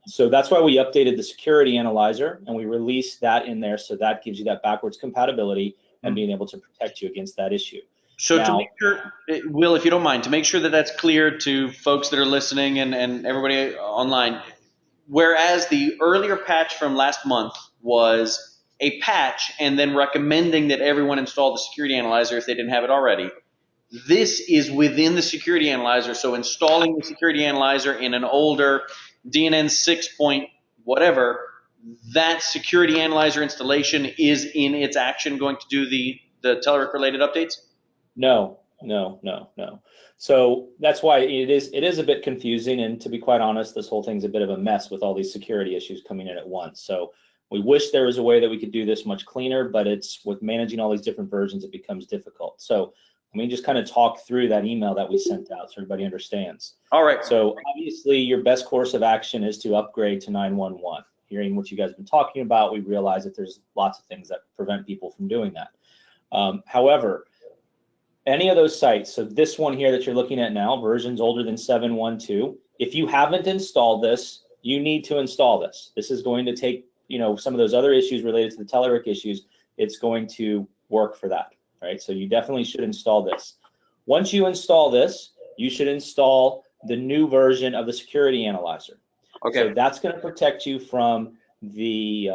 So that's why we updated the security analyzer and we released that in there. So that gives you that backwards compatibility and being able to protect you against that issue. So now, to make sure, Will, if you don't mind, to make sure that that's clear to folks that are listening and everybody online, whereas the earlier patch from last month was a patch and then recommending that everyone install the security analyzer if they didn't have it already, this is within the security analyzer. So installing the security analyzer in an older DNN 6 point whatever, that security analyzer installation is in its action going to do the Telerik related updates? No. So that's why it is a bit confusing, and to be quite honest, this whole thing's a bit of a mess with all these security issues coming in at once. So we wish there was a way that we could do this much cleaner, but it's with managing all these different versions, it becomes difficult. So let me just kind of talk through that email that we sent out so everybody understands. All right. So obviously your best course of action is to upgrade to 911. Hearing what you guys have been talking about, we realize that there's lots of things that prevent people from doing that. However, any of those sites, so this one here that you're looking at now, versions older than 7.1.2, if you haven't installed this, you need to install this. This is going to take, some of those other issues related to the Telerik issues, it's going to work for that, right? So you definitely should install this. Once you install this, you should install the new version of the security analyzer. Okay. So that's going to protect you from the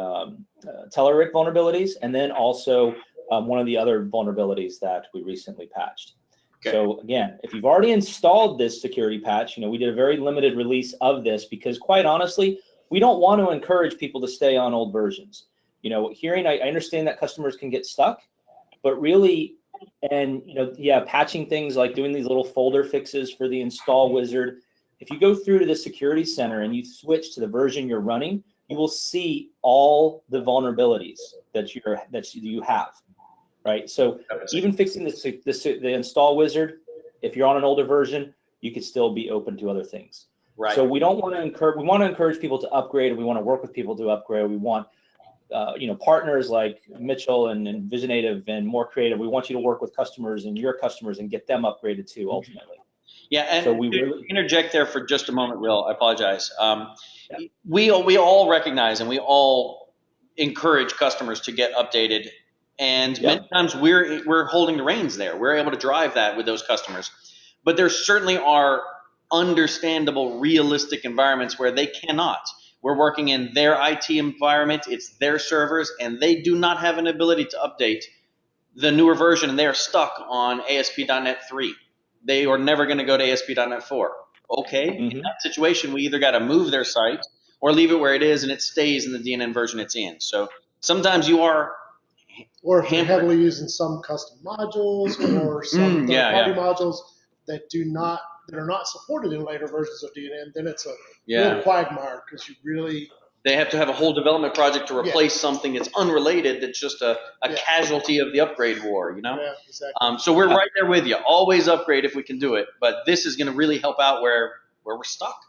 Telerik vulnerabilities, and then also one of the other vulnerabilities that we recently patched. Okay. So again, if you've already installed this security patch, we did a very limited release of this because quite honestly, we don't want to encourage people to stay on old versions. I understand that customers can get stuck, but really, and patching things like doing these little folder fixes for the install wizard. If you go through to the security center and you switch to the version you're running, you will see all the vulnerabilities that you have. Right, so even fixing the install wizard, if you're on an older version, you could still be open to other things. Right. So we want to encourage people to upgrade. We want to work with people to upgrade. We want partners like Mitchel and Visionative and More Creative. We want you to work with customers and your customers and get them upgraded too, ultimately. Yeah, and so to interject there for just a moment, Will, I apologize. We all recognize and we all encourage customers to get updated. And many times we're holding the reins there. We're able to drive that with those customers. But there certainly are understandable, realistic environments where they cannot. We're working in their IT environment, it's their servers, and they do not have an ability to update the newer version, and they are stuck on ASP.NET 3. They are never going to go to ASP.NET 4. Okay, in that situation, we either got to move their site or leave it where it is and it stays in the DNN version it's in. So sometimes you are or if you're heavily using some custom modules or some third-party modules that are not supported in later versions of DNN, then it's a real quagmire because they have to have a whole development project to replace something that's unrelated, that's just a casualty of the upgrade war, Yeah, exactly. So we're right there with you. Always upgrade if we can do it, but this is going to really help out where we're stuck.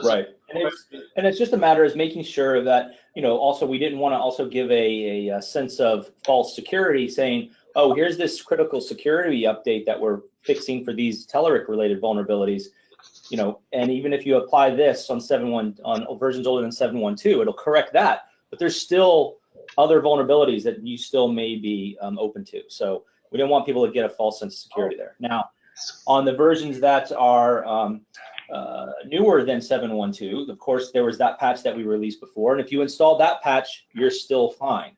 Right, and it's just a matter of making sure that also we didn't want to also give a sense of false security, saying, oh, here's this critical security update that we're fixing for these Telerik related vulnerabilities, and even if you apply this on versions older than 7.1.2, it'll correct that, but there's still other vulnerabilities that you still may be open to. So we don't want people to get a false sense of security there. Now, on the versions that are newer than 7.1.2, of course, there was that patch that we released before, and if you install that patch, you're still fine.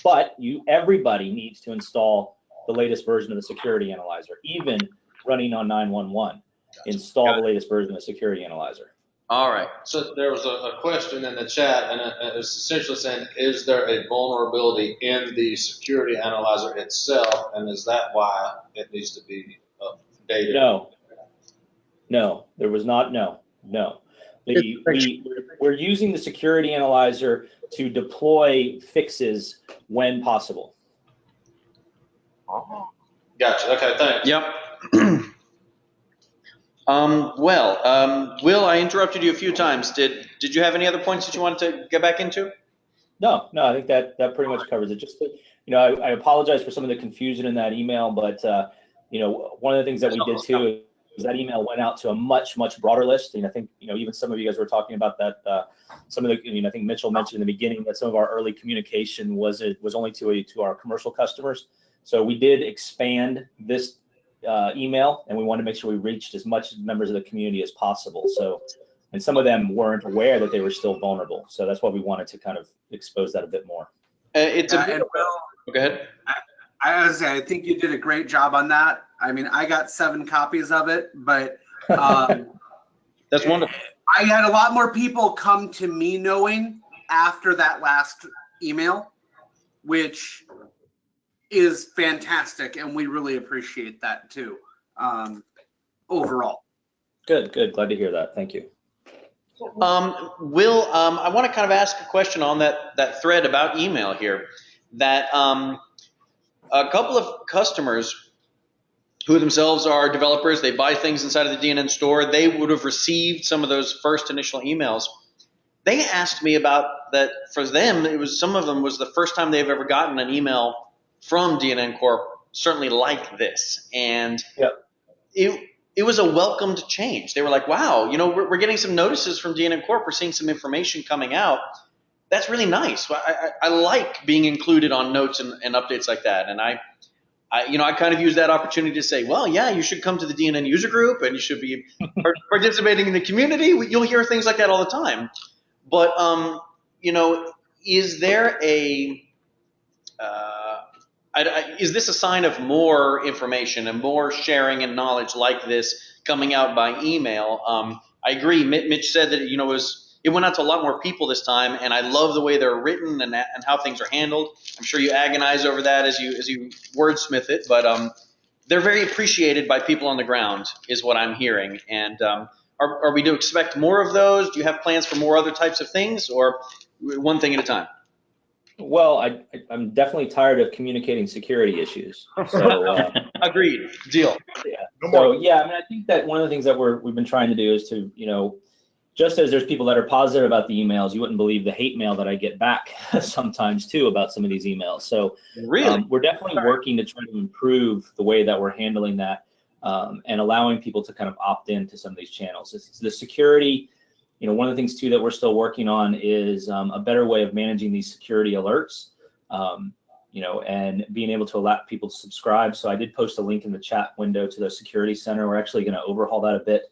But everybody needs to install the latest version of the security analyzer, even running on 911. Install the latest version of the security analyzer. All right. So there was a question in the chat, and it was essentially saying, is there a vulnerability in the security analyzer itself, and is that why it needs to be updated? No, there was not. No. We're using the security analyzer to deploy fixes when possible. Gotcha. Okay, thanks. Yep. Will, I interrupted you a few times. Did you have any other points that you wanted to get back into? No, I think that pretty much covers it. Just I apologize for some of the confusion in that email, but one of the things that we did too is that email went out to a much broader list. And I think even some of you guys were talking about that. Some of the I think Mitchell mentioned in the beginning that some of our early communication was only to our commercial customers. So we did expand this email, and we wanted to make sure we reached as much members of the community as possible. So. And some of them weren't aware that they were still vulnerable. So that's why we wanted to kind of expose that a bit more. And Will, go ahead. I think you did a great job on that. I mean, I got 7 copies of it, but that's wonderful. I had a lot more people come to me knowing after that last email, which is fantastic, and we really appreciate that too. Overall. Good. Glad to hear that. Thank you. Will, I want to kind of ask a question on that thread about email here. That a couple of customers who themselves are developers, they buy things inside of the DNN store, they would have received some of those first initial emails. They asked me about that. For them, some of them was the first time they've ever gotten an email from DNN Corp, certainly like this, and it was a welcomed change. They were like, wow, we're getting some notices from DNN Corp. We're seeing some information coming out. That's really nice. I like being included on notes and updates like that. And I kind of use that opportunity to say, well, yeah, you should come to the DNN User Group and you should be participating in the community. You'll hear things like that all the time. But, is there is this a sign of more information and more sharing and knowledge like this coming out by email? I agree. Mitch said that it went out to a lot more people this time, and I love the way they're written and how things are handled. I'm sure you agonize over that as you wordsmith it, but they're very appreciated by people on the ground, is what I'm hearing. And are we to expect more of those? Do you have plans for more other types of things, or one thing at a time? Well, I'm definitely tired of communicating security issues. So agreed. Deal. Yeah. So yeah, I think that one of the things that we've been trying to do is to just as there's people that are positive about the emails, you wouldn't believe the hate mail that I get back sometimes too about some of these emails. So really, we're definitely working to try to improve the way that we're handling that and allowing people to kind of opt into some of these channels. It's the security. One of the things too that we're still working on is a better way of managing these security alerts, and being able to allow people to subscribe. So I did post a link in the chat window to the security center. We're actually going to overhaul that a bit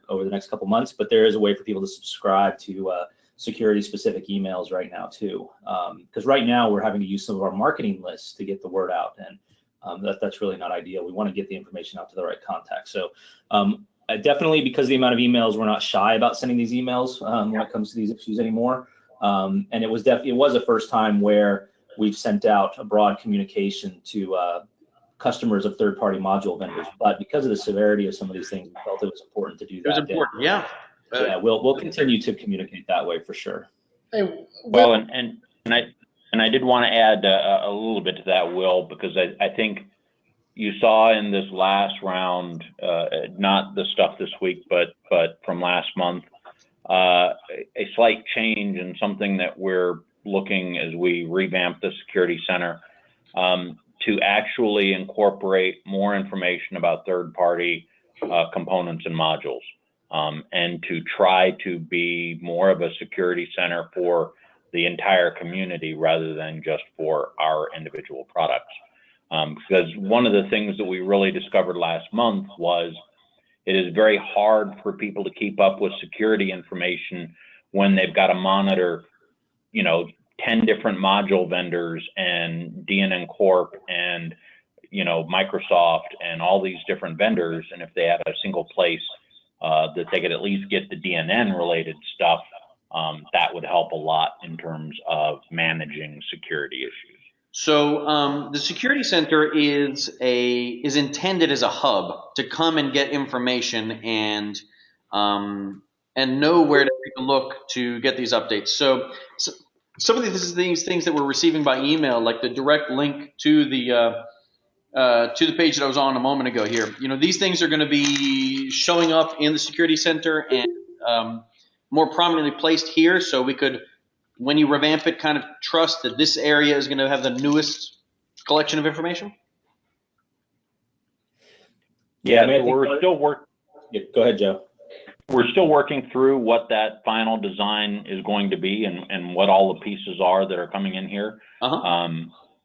over the next couple months, but there is a way for people to subscribe to security specific emails right now too. Because right now we're having to use some of our marketing lists to get the word out, and that's really not ideal. We want to get the information out to the right contacts. So definitely, because of the amount of emails, we're not shy about sending these emails when it comes to these issues anymore. And it was the first time where we've sent out a broad communication to customers of third-party module vendors. But because of the severity of some of these things, we felt it was important to do that. It was important, yeah. Yeah, we'll continue to communicate that way for sure. Hey, well, and I did want to add a little bit to that, Will, because I think you saw in this last round, not the stuff this week, but from last month, a slight change in something that we're looking as we revamp the security center to actually incorporate more information about third-party components and modules, and to try to be more of a security center for the entire community rather than just for our individual products. Because one of the things that we really discovered last month was it is very hard for people to keep up with security information when they've got to monitor, 10 different module vendors and DNN Corp and, Microsoft and all these different vendors. And if they had a single place that they could at least get the DNN related stuff, that would help a lot in terms of managing security issues. So the security center is intended as a hub to come and get information and know where to take a look to get these updates. So some of these things that we're receiving by email, like the direct link to the to the page that I was on a moment ago here. You know, these things are going to be showing up in the security center and more prominently placed here, so we could, when you revamp it, kind of trust that this area is going to have the newest collection of information. Yeah, I mean, we're still go ahead, Joe. We're still working through what that final design is going to be and what all the pieces are that are coming in here.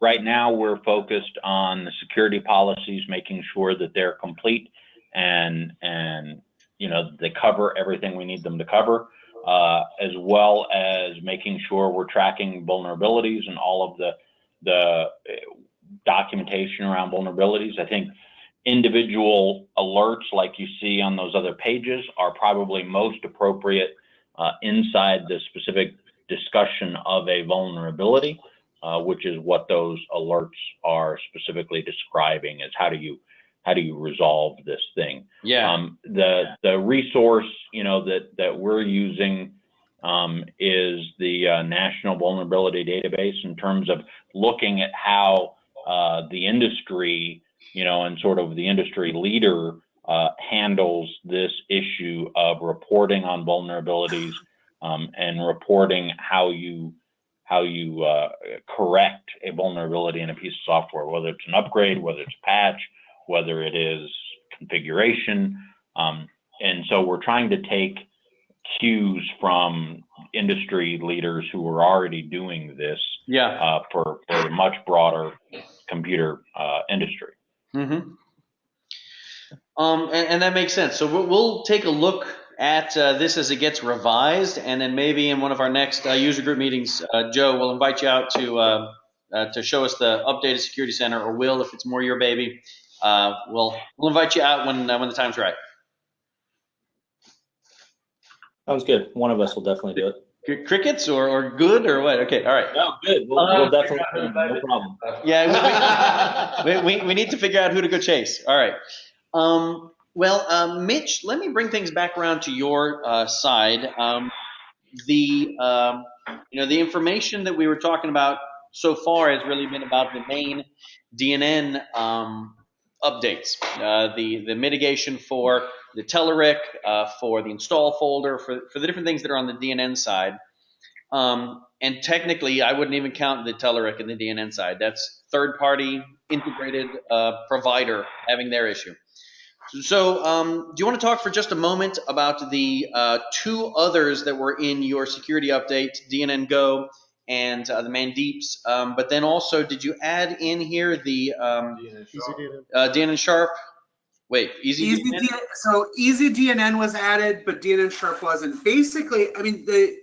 Right now, we're focused on the security policies, making sure that they're complete and you know, they cover everything we need them to cover, as well as making sure we're tracking vulnerabilities and all of the documentation around vulnerabilities. I think individual alerts like you see on those other pages are probably most appropriate inside the specific discussion of a vulnerability, which is what those alerts are specifically describing, is how do you resolve this thing. Yeah. The resource, you know, that we're using is the National Vulnerability Database, in terms of looking at how the industry, you know, and sort of the industry leader handles this issue of reporting on vulnerabilities and reporting how you correct a vulnerability in a piece of software, whether it's an upgrade, whether it's a patch, whether it is configuration. And so we're trying to take cues from industry leaders who are already doing this for a much broader computer industry. Mm-hmm. And that makes sense. So we'll take a look at this as it gets revised, and then maybe in one of our next user group meetings, Joe, we'll invite you out to show us the updated security center, or Will, if it's more your baby. We'll invite you out when the time's right. Sounds good. One of us will definitely do it. Crickets or good or what? Okay, all right. No, good. We'll definitely, no problem. Yeah, we need to figure out who to go chase. All right. Well, Mitch, let me bring things back around to your side. You know, the information that we were talking about so far has really been about the main DNN updates, the mitigation for the Telerik, for the install folder, for the different things that are on the DNN side. And technically, I wouldn't even count the Telerik in the DNN side. That's third-party integrated provider having their issue. So do you want to talk for just a moment about the two others that were in your security update, DNN Go and the Mandeeps, but then also did you add in here the DNN Sharp? Wait, Easy DNN? So Easy DNN was added, but DNN Sharp wasn't. Basically, I mean, the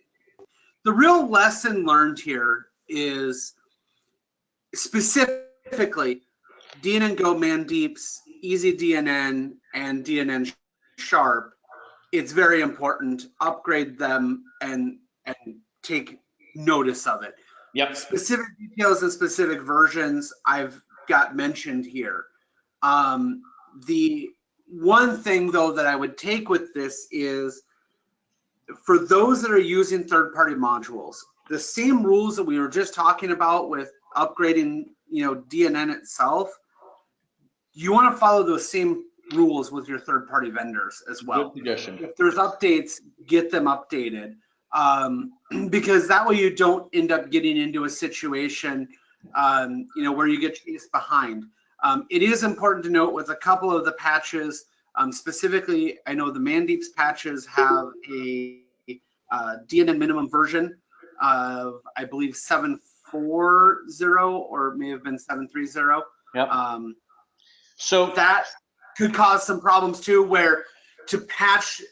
real lesson learned here is specifically DNN Go, Mandeeps, Easy DNN, and DNN Sharp. It's very important. Upgrade them and take notice of it. Yep. Specific details and specific versions I've got mentioned here. The one thing, though, that I would take with this is, for those that are using third-party modules, the same rules that we were just talking about with upgrading, you know, DNN itself, you want to follow those same rules with your third-party vendors as well. Good suggestion. If there's updates, get them updated, because that way you don't end up getting into a situation, you know, where you get chased behind. It is important to note with a couple of the patches, specifically, I know the Mandeeps patches have a DNN minimum version of, I believe, 7.4.0 or may have been 7.3.0. Yep. So that could cause some problems too, where to patch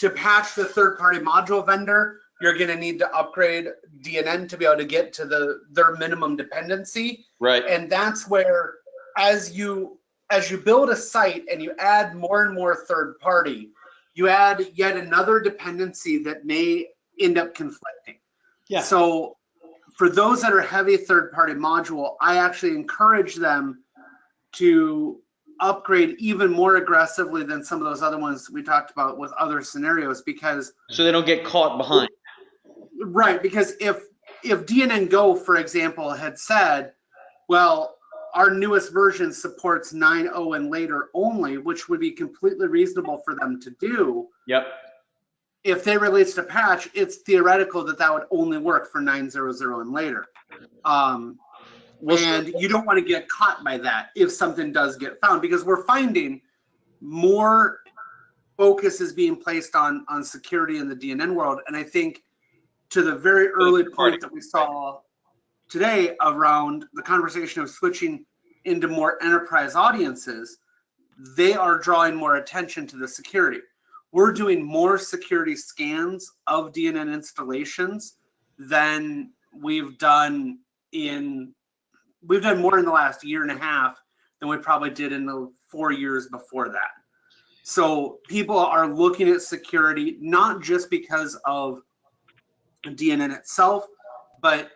the third-party module vendor, you're going to need to upgrade DNN to be able to get to their minimum dependency. Right. And that's where, as you build a site and you add more and more third party, you add yet another dependency that may end up conflicting. Yeah. So for those that are heavy third party module, I actually encourage them to upgrade even more aggressively than some of those other ones we talked about with other scenarios, because so they don't get caught behind. Right, because if DNN Go, for example, had said, well, our newest version supports 9.0 and later only, which would be completely reasonable for them to do. Yep. If they released a patch, it's theoretical that that would only work for 9.0.0 and later. And you don't want to get caught by that if something does get found, because we're finding more focus is being placed on security in the DNN world. And I think to the very early point that we saw today around the conversation of switching into more enterprise audiences, they are drawing more attention to the security. We're doing more security scans of DNN installations than we've done more in the last year and a half than we probably did in the 4 years before that. So people are looking at security, not just because of DNN itself, but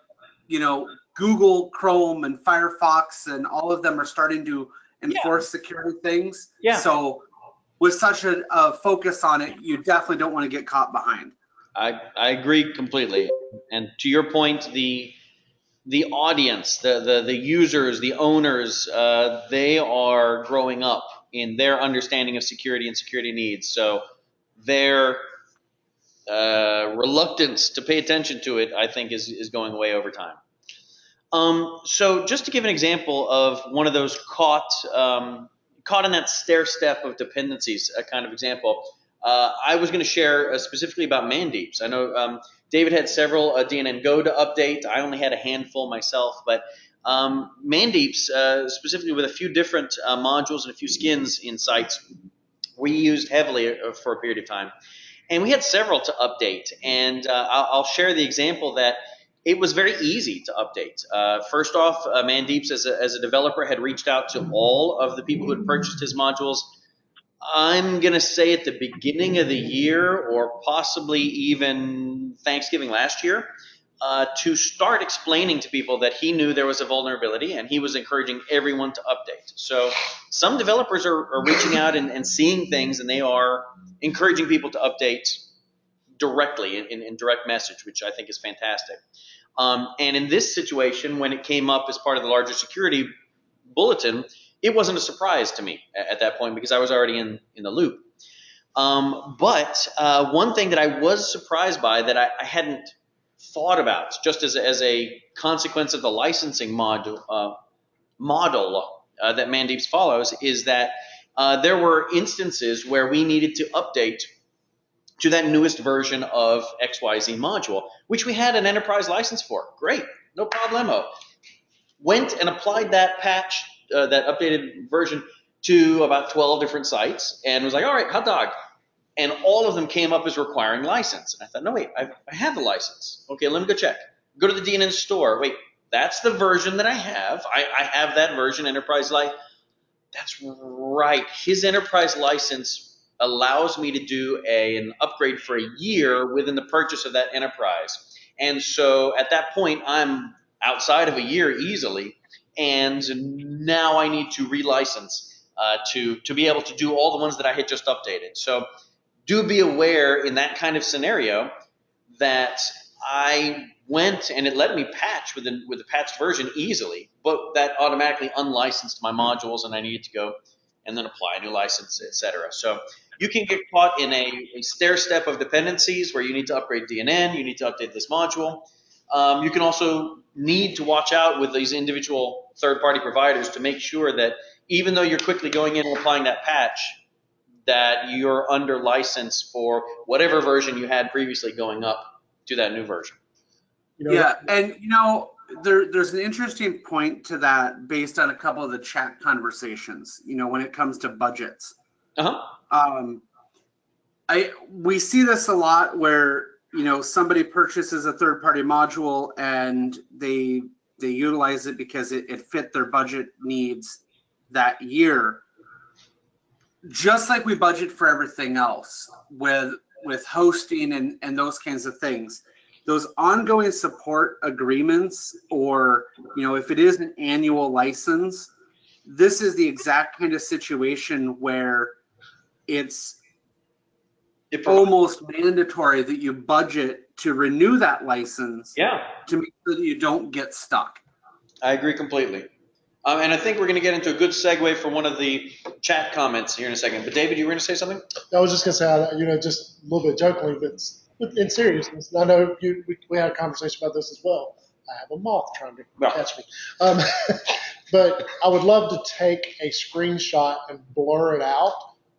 Google, Chrome, and Firefox, and all of them are starting to enforce security things. Yeah. So with such a focus on it, you definitely don't want to get caught behind. I agree completely. And to your point, the audience, the users, the owners, they are growing up in their understanding of security and security needs. So their reluctance to pay attention to it, I think, is going away over time. So just to give an example of one of those caught in that stair step of dependencies, a kind of example, I was going to share specifically about Mandeeps. I know David had several DNN Go to update. I only had a handful myself, but Mandeeps, specifically with a few different modules and a few skins in sites, we used heavily for a period of time. And we had several to update. And I'll share the example that it was very easy to update. First off, Mandeeps, as a developer, had reached out to all of the people who had purchased his modules. I'm going to say at the beginning of the year, or possibly even Thanksgiving last year, to start explaining to people that he knew there was a vulnerability, and he was encouraging everyone to update. So some developers are reaching out and seeing things, and they are encouraging people to update directly in direct message, which I think is fantastic. And in this situation, when it came up as part of the larger security bulletin, it wasn't a surprise to me at that point because I was already in the loop. But one thing that I was surprised by that I hadn't thought about, just as a consequence of the licensing model that Mandeeps follows, is that there were instances where we needed to update to that newest version of XYZ module, which we had an enterprise license for. Great, no problemo. Went and applied that patch, that updated version, to about 12 different sites and was like, all right, hot dog. And all of them came up as requiring license. And I thought, no, wait, I have the license. Okay, let me go check. Go to the DNN store. Wait, that's the version that I have. I have that version, enterprise license. That's right. His enterprise license allows me to do an upgrade for a year within the purchase of that enterprise. And so at that point, I'm outside of a year easily, and now I need to relicense to be able to do all the ones that I had just updated. So do be aware in that kind of scenario that I went and it let me patch with the patched version easily, but that automatically unlicensed my modules, and I needed to go and then apply a new license, etc. So you can get caught in a stair step of dependencies where you need to upgrade DNN, you need to update this module. You can also need to watch out with these individual third-party providers to make sure that even though you're quickly going in and applying that patch, that you're under license for whatever version you had previously going up to that new version. Yeah, and there's an interesting point to that based on a couple of the chat conversations, when it comes to budgets. We see this a lot where, somebody purchases a third-party module and they utilize it because it fit their budget needs that year. Just like we budget for everything else with hosting and those kinds of things, those ongoing support agreements, or if it is an annual license, this is the exact kind of situation where it's almost mandatory that you budget to renew that license, to make sure that you don't get stuck. I agree completely. And I think we're going to get into a good segue for one of the chat comments here in a second. But David, you were going to say something? I was just going to say, just a little bit jokingly, but in seriousness, I know we had a conversation about this as well. I have a moth trying to catch me. But I would love to take a screenshot and blur it out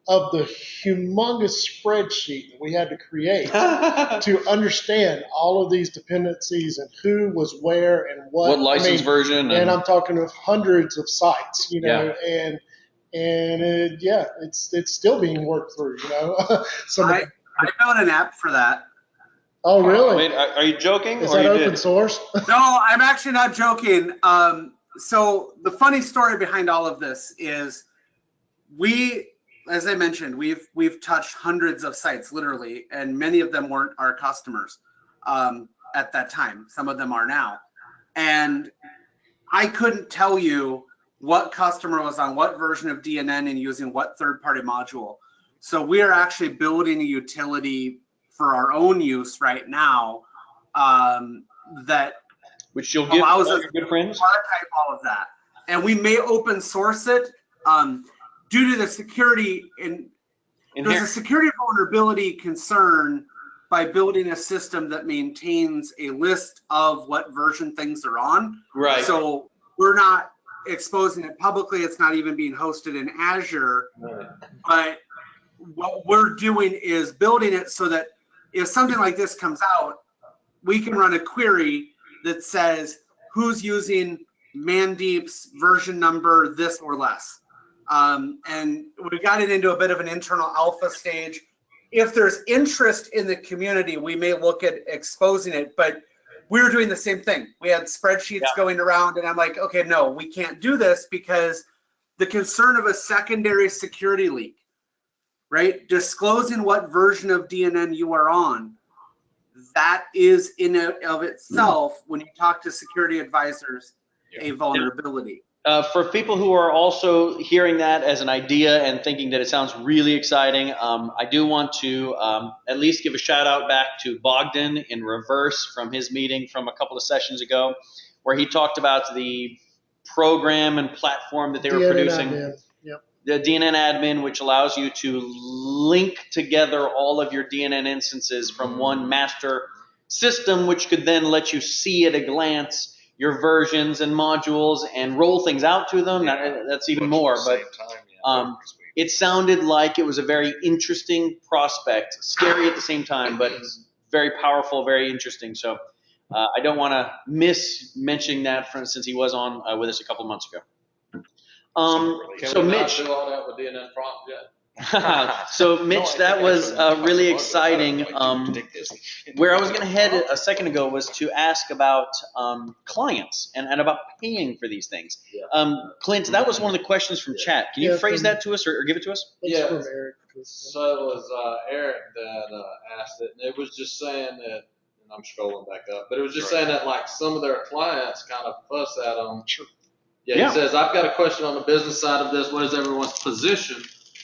of the humongous spreadsheet that we had to create to understand all of these dependencies and who was where and what. What license version? And I'm talking of hundreds of sites, and it's still being worked through, I built an app for that. Oh, really? Wait, are you joking? Is or that you open did? source? No, I'm actually not joking. So the funny story behind all of this is as I mentioned, we've touched hundreds of sites literally, and many of them weren't our customers at that time. Some of them are now. And I couldn't tell you what customer was on what version of DNN and using what third-party module. So we are actually building a utility for our own use right now that which you'll give allows all us your good friends. to archive all of that. And we may open source it due to the security. There's a security vulnerability concern by building a system that maintains a list of what version things are on. Right. So we're not exposing it publicly. It's not even being hosted in Azure. Right. But what we're doing is building it so that if something like this comes out, we can run a query that says who's using Mandeep's version number this or less. And we got it into a bit of an internal alpha stage. If there's interest in the community, we may look at exposing it, but we were doing the same thing. We had spreadsheets going around, and I'm like, okay, no, we can't do this because the concern of a secondary security leak, right? Disclosing what version of DNN you are on, that is in and of itself, when you talk to security advisors, a vulnerability. For people who are also hearing that as an idea and thinking that it sounds really exciting, I do want to at least give a shout out back to Bogdan in reverse from his meeting from a couple of sessions ago, where he talked about the program and platform that they were producing. Admin. Yep. The DNN admin, which allows you to link together all of your DNN instances from one master system, which could then let you see at a glance your versions and modules and roll things out to them. That's even more, but it sounded like it was a very interesting prospect, scary at the same time, but very powerful, very interesting. So I don't want to miss mentioning that since he was on with us a couple months ago. So Mitch, do all that with DNN prompt yet? So Mitch, that was really exciting. Where I was going to head a second ago was to ask about clients and about paying for these things. Clint, that was one of the questions from chat. Can you phrase that to us or give it to us? It's from Eric. So it was Eric that asked it, and it was just saying that, and I'm scrolling back up, but it was just saying that like some of their clients kind of fuss at them. He says, I've got a question on the business side of this. What is everyone's position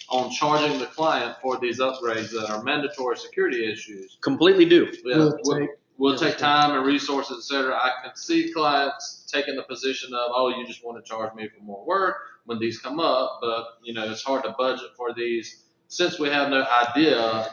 on charging the client for these upgrades that are mandatory security issues? Completely do. We'll take time and resources, et cetera. I can see clients taking the position of, oh, you just want to charge me for more work when these come up, but it's hard to budget for these since we have no idea,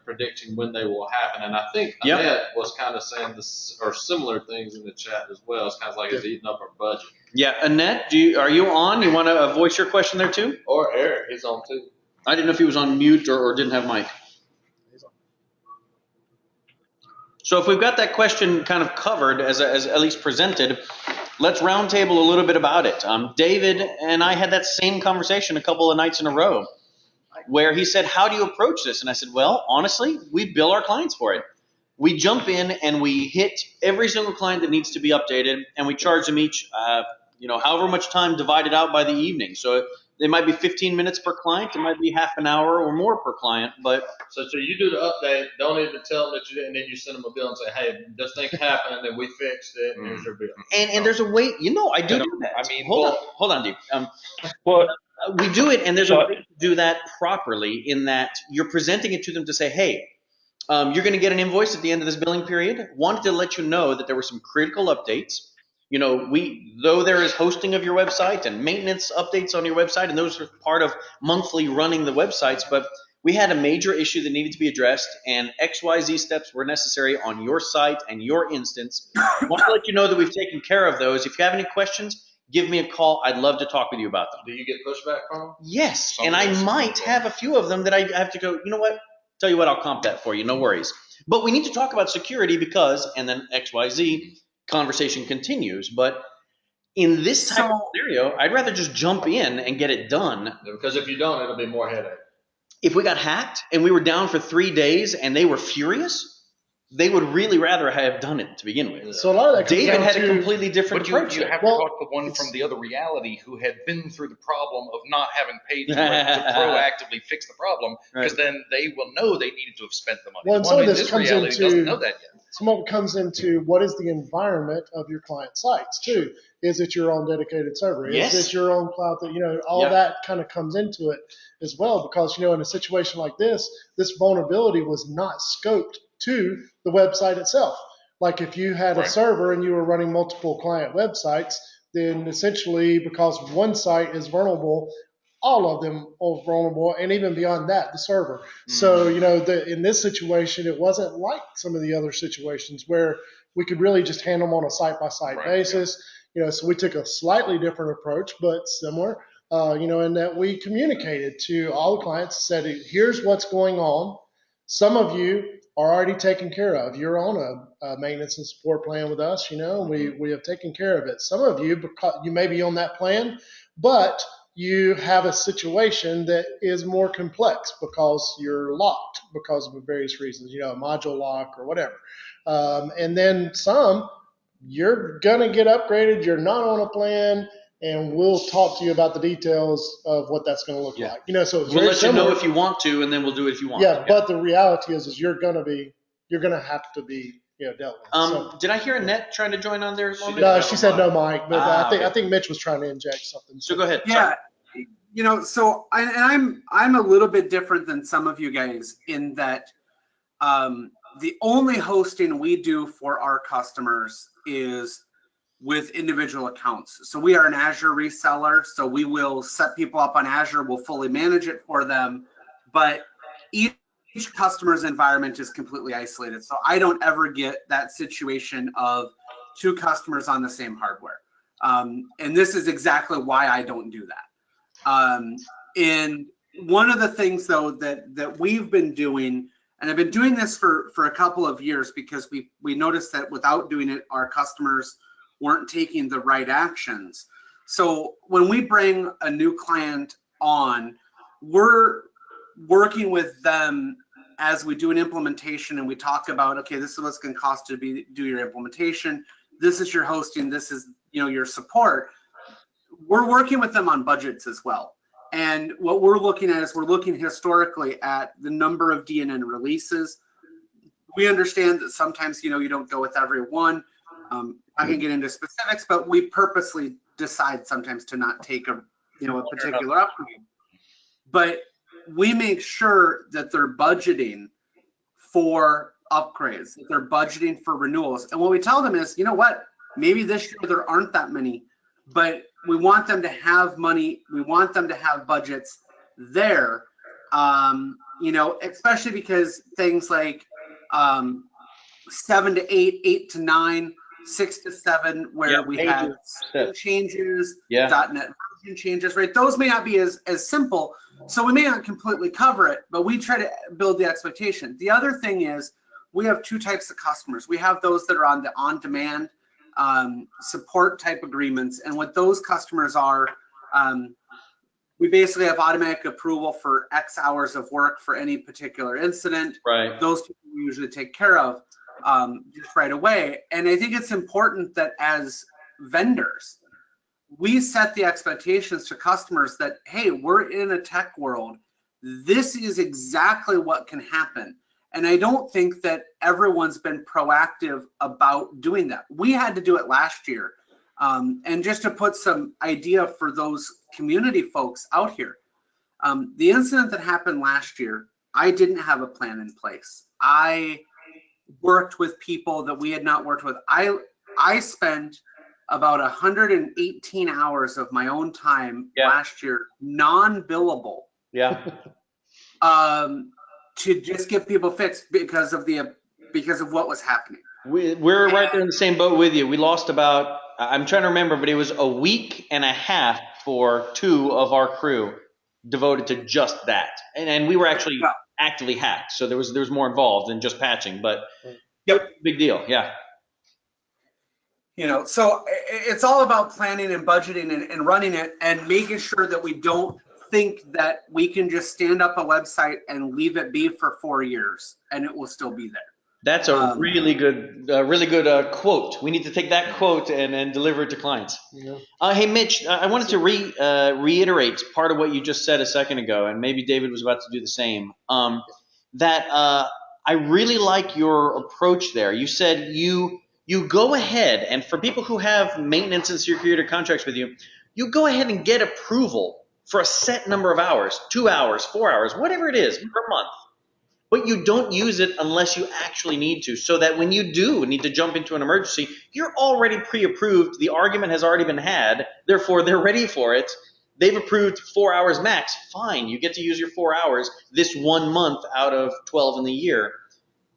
predicting when they will happen. And I think Annette was kind of saying this or similar things in the chat as well. It's kind of like it's eating up our budget. Yeah, Annette, are you on? You want to voice your question there too? Or Eric, he's on too. I didn't know if he was on mute or didn't have mic. So if we've got that question kind of covered as at least presented, let's roundtable a little bit about it. David and I had that same conversation a couple of nights in a row where he said, how do you approach this? And I said, well, honestly, we bill our clients for it. We jump in and we hit every single client that needs to be updated, and we charge them each, however much time divided out by the evening. So it might be 15 minutes per client. It might be half an hour or more per client. But so you do the update. Don't even tell them that you did, and then you send them a bill and say, hey, this thing happened, and then we fixed it, and here's your bill. And there's a way, I do that. I mean, hold on, dude. We do it, and there's a way to do that properly in that you're presenting it to them to say, hey, you're going to get an invoice at the end of this billing period. Wanted to let you know that there were some critical updates. you know, though there is hosting of your website and maintenance updates on your website, and those are part of monthly running the websites, but we had a major issue that needed to be addressed, and XYZ steps were necessary on your site and your instance. I want to let you know that we've taken care of those. If you have any questions, give me a call. I'd love to talk with you about them. Do you get pushback from them? Yes, and I might have a few of them that I have to go, you know what, tell you what, I'll comp that for you, no worries. But we need to talk about security because, and then XYZ conversation continues, but in this type of scenario, I'd rather just jump in and get it done. Because if you don't, it'll be more headache. If we got hacked and we were down for 3 days and they were furious, they would really rather have done it to begin with. So a lot of that David had a completely different But approach. you have to talk to one from the other reality who had been through the problem of not having paid to proactively fix the problem, because then they will know they needed to have spent the money. Well, and some of this this comes reality into doesn't know that yet. some of it comes into what is the environment of your client sites too. Is it your own dedicated server? Yes. Is it your own cloud? That, you know, all that kind of comes into it as well, because, you know, in a situation like this vulnerability was not scoped to the website itself. Like if you had a server and you were running multiple client websites, then essentially, because one site is vulnerable, all of them are vulnerable, and even beyond that, the server. So, you know, in this situation, it wasn't like some of the other situations where we could really just handle them on a site-by-site basis. You know, so we took a slightly different approach, but similar, you know, in that we communicated to all the clients, said, here's what's going on. Some of you are already taken care of. You're on a maintenance and support plan with us, you know, we have taken care of it. Some of you, because you may be on that plan, but you have a situation that is more complex because you're locked because of various reasons, you know, a module lock or whatever. And then some, you're going to get upgraded, you're not on a plan, and we'll talk to you about the details of what that's going to look like. You know, so it's we'll very let similar. you know if you want to, and then we'll do it if you want. Yeah, but the reality is you're going to have to be, you know, dealt with. Did I hear Annette trying to join on there? No, she said no, Mike, but okay. I think Mitch was trying to inject something. So go ahead. Yeah, you know, so I'm a little bit different than some of you guys in that the only hosting we do for our customers is with individual accounts. So we are an Azure reseller, so we will set people up on Azure, we'll fully manage it for them, but each customer's environment is completely isolated. So I don't ever get that situation of two customers on the same hardware. And this is exactly why I don't do that. And one of the things though that we've been doing, and I've been doing this for a couple of years, because we noticed that without doing it, our customers weren't taking the right actions. So when we bring a new client on, we're working with them as we do an implementation, and we talk about, okay, this is what's going to cost to do your implementation. This is your hosting. This is, you know, your support. We're working with them on budgets as well. And what we're looking at is we're looking historically at the number of DNN releases. We understand that sometimes, you know, you don't go with every one. I can get into specifics, but we purposely decide sometimes to not take a particular upgrade. But we make sure that they're budgeting for upgrades, that they're budgeting for renewals. And what we tell them is, you know what, maybe this year there aren't that many, but we want them to have money. We want them to have budgets there, you know, especially because things like 7 to 8, 8 to 9, 6 to 7, where we have changes, .NET version changes, right? Those may not be as simple, so we may not completely cover it, but we try to build the expectation. The other thing is we have two types of customers. We have those that are on the on-demand support type agreements, and what those customers are, we basically have automatic approval for X hours of work for any particular incident. Right. Those people we usually take care of just right away. And I think it's important that as vendors, we set the expectations to customers that, hey, we're in a tech world. This is exactly what can happen. And I don't think that everyone's been proactive about doing that. We had to do it last year. And just to put some idea for those community folks out here, the incident that happened last year, I didn't have a plan in place. I worked with people that we had not worked with. I spent about 118 hours of my own time Yeah. last year, non-billable, Yeah. to just get people fixed because of what was happening. We're right there in the same boat with you. We lost about, I'm trying to remember, but it was a week and a half for 2 of our crew devoted to just that. And we were actually actively hacked, so there was more involved than just patching, but Yep. big deal, yeah. You know, so it's all about planning and budgeting and running it and making sure that we don't think that we can just stand up a website and leave it be for 4 years and it will still be there. That's a really good quote. We need to take that quote and deliver it to clients. Yeah. Hey, Mitch, I wanted to reiterate part of what you just said a second ago, and maybe David was about to do the same. I really like your approach there. You said you go ahead, and for people who have maintenance and security contracts with you, you go ahead and get approval for a set number of hours, 2 hours, 4 hours, whatever it is per month. But you don't use it unless you actually need to, so that when you do need to jump into an emergency, you're already pre-approved. The argument has already been had. Therefore, they're ready for it. They've approved 4 hours max. Fine, you get to use your 4 hours this 1 month out of 12 in the year.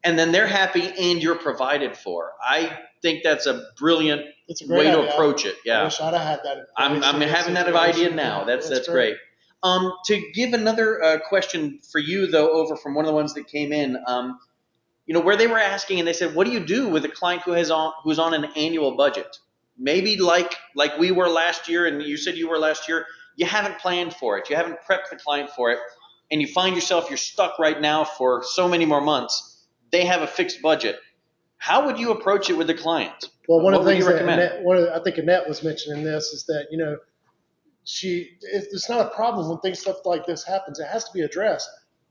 And then they're happy and you're provided for. I think that's a brilliant way to approach it. Yeah. I wish I'd have had that. I'm having that idea now. That's great. To give another question for you, though, over from one of the ones that came in, where they were asking and they said, what do you do with a client who's on an annual budget? Maybe like we were last year, and you said you were last year, you haven't planned for it. You haven't prepped the client for it, and you find yourself, you're stuck right now for so many more months. They have a fixed budget. How would you approach it with the client? Well, one of the things that recommend? I think Annette was mentioning this is that, it's not a problem when stuff like this happens. It has to be addressed,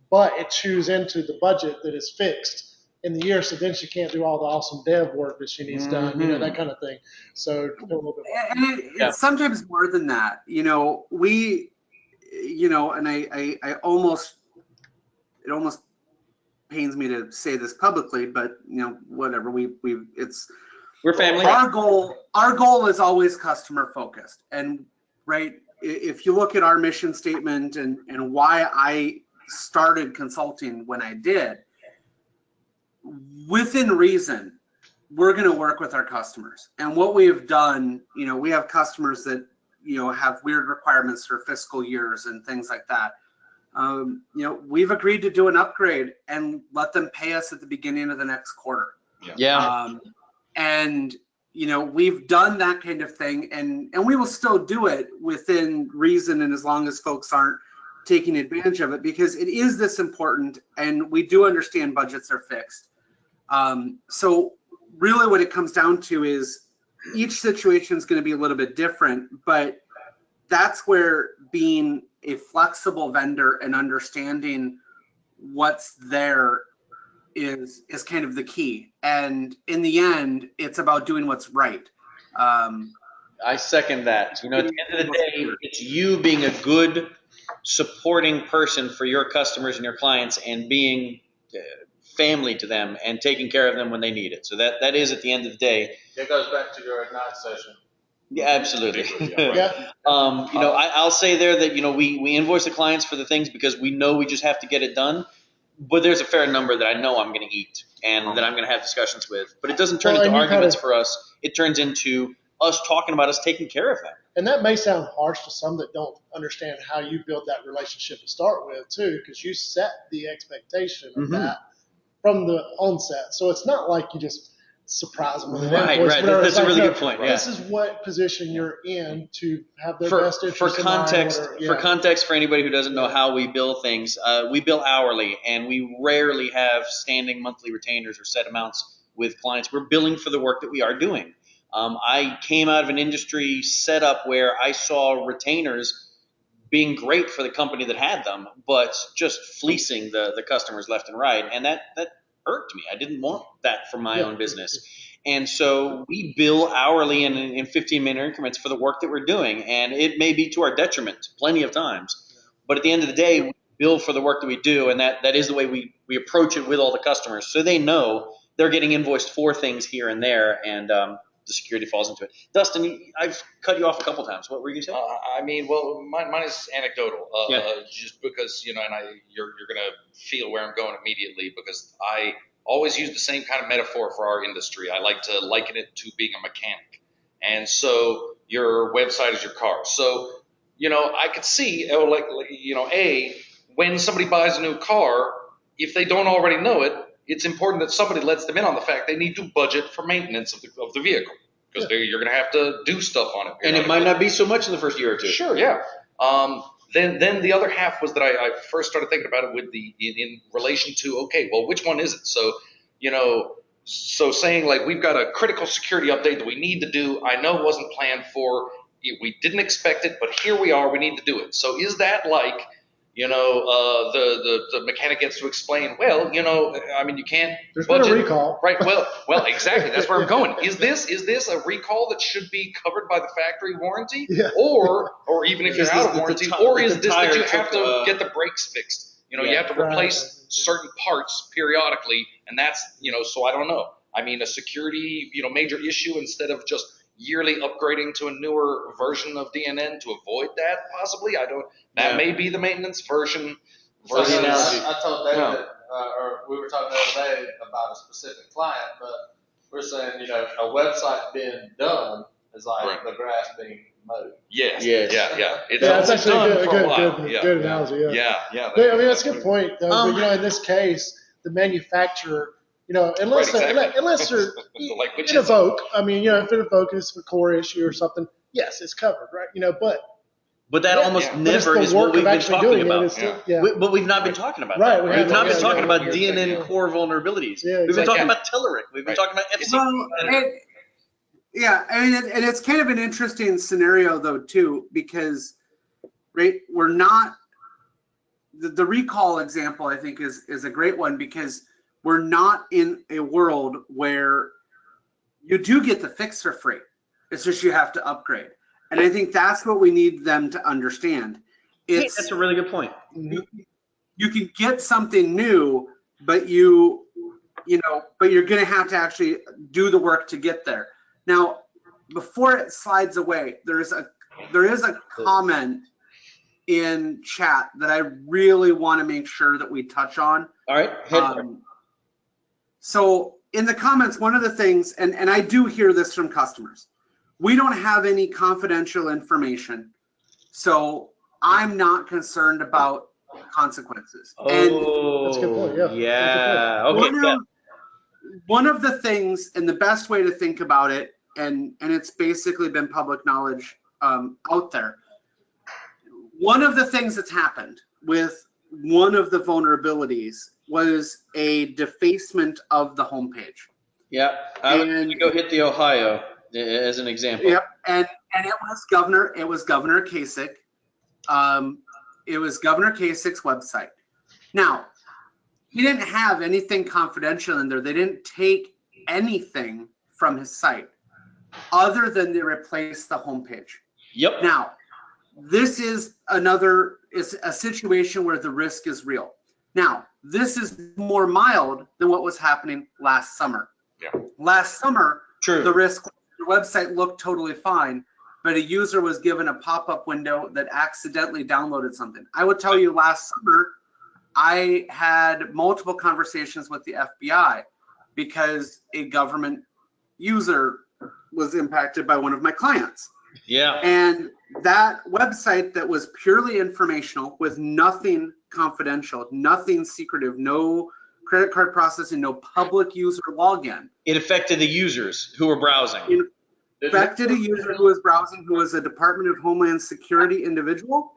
but it chews into the budget that is fixed in the year. So then she can't do all the awesome dev work that she needs done, that kind of thing. So a little bit more. And it's sometimes more than that. And I almost, it almost pains me to say this publicly, but whatever. We're family. Our goal is always customer focused, and right. If you look at our mission statement and why I started consulting when I did, within reason, we're going to work with our customers. And what we have done, we have customers that, have weird requirements for fiscal years and things like that. We've agreed to do an upgrade and let them pay us at the beginning of the next quarter. Yeah. We've done that kind of thing, and we will still do it within reason, and as long as folks aren't taking advantage of it, because it is this important, and we do understand budgets are fixed. So really what it comes down to is each situation is going to be a little bit different, but that's where being a flexible vendor and understanding what's there is kind of the key. And in the end, it's about doing what's right. I second that. At the end of the day, it's you being a good supporting person for your customers and your clients, and being family to them and taking care of them when they need it. So that is, at the end of the day. It goes back to your Ignite session. Yeah, absolutely. Yeah. I'll say there that, we invoice the clients for the things because we know we just have to get it done. But there's a fair number that I know I'm going to eat and that I'm going to have discussions with. But it doesn't turn into arguments for us. It turns into us talking about us taking care of them. And that may sound harsh to some that don't understand how you build that relationship to start with, too, because you set the expectation of that from the onset. So it's not like you just surprise them with an invoice. Right. That's a really good point. This is what position you're in to have their best interest in mind. For context, for anybody who doesn't know how we bill things, we bill hourly, and we rarely have standing monthly retainers or set amounts with clients. We're billing for the work that we are doing. I came out of an industry setup where I saw retainers being great for the company that had them, but just fleecing the customers left and right, and that irked me. I didn't want that for my own business. And so we bill hourly in 15-minute increments for the work that we're doing. And it may be to our detriment plenty of times. But at the end of the day, we bill for the work that we do. And that is the way we approach it with all the customers. So they know they're getting invoiced for things here and there. And the security falls into it. Dustin, I've cut you off a couple times. What were you saying? I mean, well, mine is anecdotal, Yeah. just because, and you're going to feel where I'm going immediately, because I always use the same kind of metaphor for our industry. I like to liken it to being a mechanic. And so your website is your car. So, I could see, when somebody buys a new car, if they don't already know it, it's important that somebody lets them in on the fact they need to budget for maintenance of the vehicle, because you're going to have to do stuff on it. And it might not be so much in the first year or two. Sure, yeah. Then the other half was that I first started thinking about it with in relation to, okay, well, which one is it? So, so saying like we've got a critical security update that we need to do. I know it wasn't planned for. We didn't expect it, but here we are. We need to do it. So is that like, the mechanic gets to explain, well, I mean, you can't There's budget. been a recall. Right. Well, exactly. That's where I'm going. Is this a recall that should be covered by the factory warranty? Yeah. Or even if you're out of warranty, or is this that you have to took, get the brakes fixed? You have to Right. replace certain parts periodically, and that's, so I don't know. I mean, a security, major issue, instead of just yearly upgrading to a newer version of DNN to avoid that, possibly. That may be the maintenance version. So I told David, or we were talking the other day about a specific client, but we're saying, a website being done is like the grass being mowed. Yes. Yes. Yeah. That's actually done a for a while. good analogy. Yeah. But, I mean, that's a good point, though. But, in this case, the manufacturer, unless Right, exactly. unless they're Like, which in a is Vogue, I mean, if in a focus for core issue or something, yes, it's covered, right? But that almost but it's never the is what work we've of been actually talking doing it. about. It's still- But we've not been talking about Right, that. we We've haven't. not been Yeah, talking yeah, about yeah. DNN core vulnerabilities. Yeah, We've been exactly. talking about Telerik. We've been talking about FC. Well, I mean, and it's kind of an interesting scenario though too, because we're not the recall example. I think is a great one, because we're not in a world where you do get the fix for free. It's just you have to upgrade, and I think that's what we need them to understand. Hey, that's a really good point. You can get something new, but you're going to have to actually do the work to get there. Now, before it slides away, there is a comment in chat that I really want to make sure that we touch on. All right. So in the comments, one of the things, and I do hear this from customers, we don't have any confidential information, so I'm not concerned about consequences. That's a good point, yeah. Okay. One of the things, and the best way to think about it, and it's basically been public knowledge out there, one of the things that's happened with one of the vulnerabilities was a defacement of the homepage. Yeah. I was going to go hit the Ohio as an example. Yep, and it was Governor Kasich. It was Governor Kasich's website. Now, he didn't have anything confidential in there. They didn't take anything from his site other than they replaced the homepage. Yep. Now, this is a situation where the risk is real. Now, this is more mild than what was happening last summer. Yeah. Last summer, True. the website looked totally fine, but a user was given a pop-up window that accidentally downloaded something. I would tell you, last summer, I had multiple conversations with the FBI because a government user was impacted by one of my clients. Yeah. And that website that was purely informational with nothing confidential, nothing secretive, no credit card processing, no public user login. It affected the users who were browsing. It affected a user who was browsing, who was a Department of Homeland Security individual.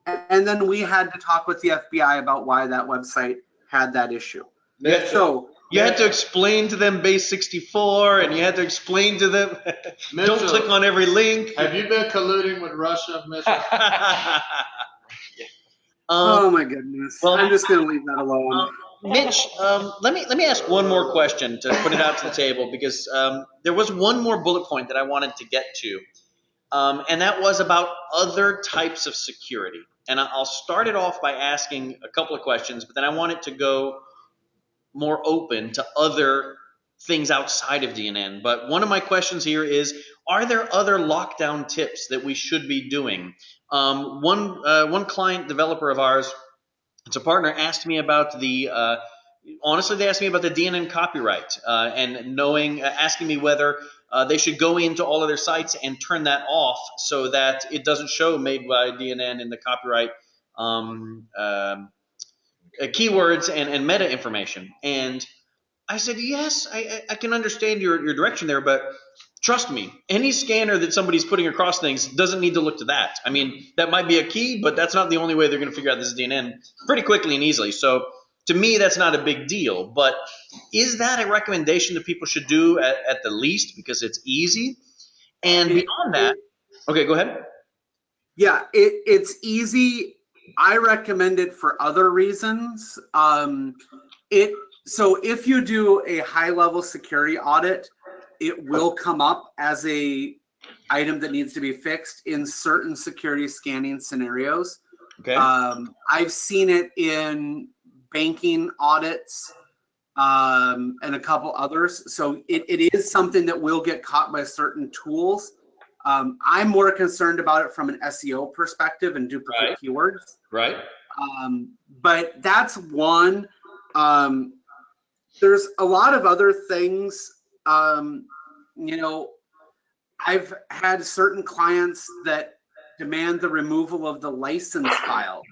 And then we had to talk with the FBI about why that website had that issue. So you had to explain to them base 64, and you had to explain to them, don't click on every link. Have you been colluding with Russia, Mitchell? Oh my goodness. Well, I'm just going to leave that alone. Mitch, let me ask one more question to put it out to the table, because there was one more bullet point that I wanted to get to, and that was about other types of security. And I'll start it off by asking a couple of questions, but then I want it to go more open to other things outside of DNN. But one of my questions here is, are there other lockdown tips that we should be doing? One client developer of ours, it's a partner, asked me about the honestly, they asked me about the DNN copyright and asking me whether they should go into all of their sites and turn that off so that it doesn't show made by DNN in the copyright keywords and meta information. And I said, yes, I can understand your direction there, but trust me, any scanner that somebody's putting across things doesn't need to look to that. I mean, that might be a key, but that's not the only way they're going to figure out this is DNN pretty quickly and easily. So to me, that's not a big deal. But is that a recommendation that people should do at the least because it's easy? And beyond that, okay, go ahead. Yeah, it's easy. I recommend it for other reasons. So if you do a high-level security audit, it will come up as a item that needs to be fixed in certain security scanning scenarios. Okay. I've seen it in banking audits and a couple others. So it is something that will get caught by certain tools. I'm more concerned about it from an SEO perspective and duplicate keywords. Right. But that's one. There's a lot of other things. You know, I've had certain clients that demand the removal of the license file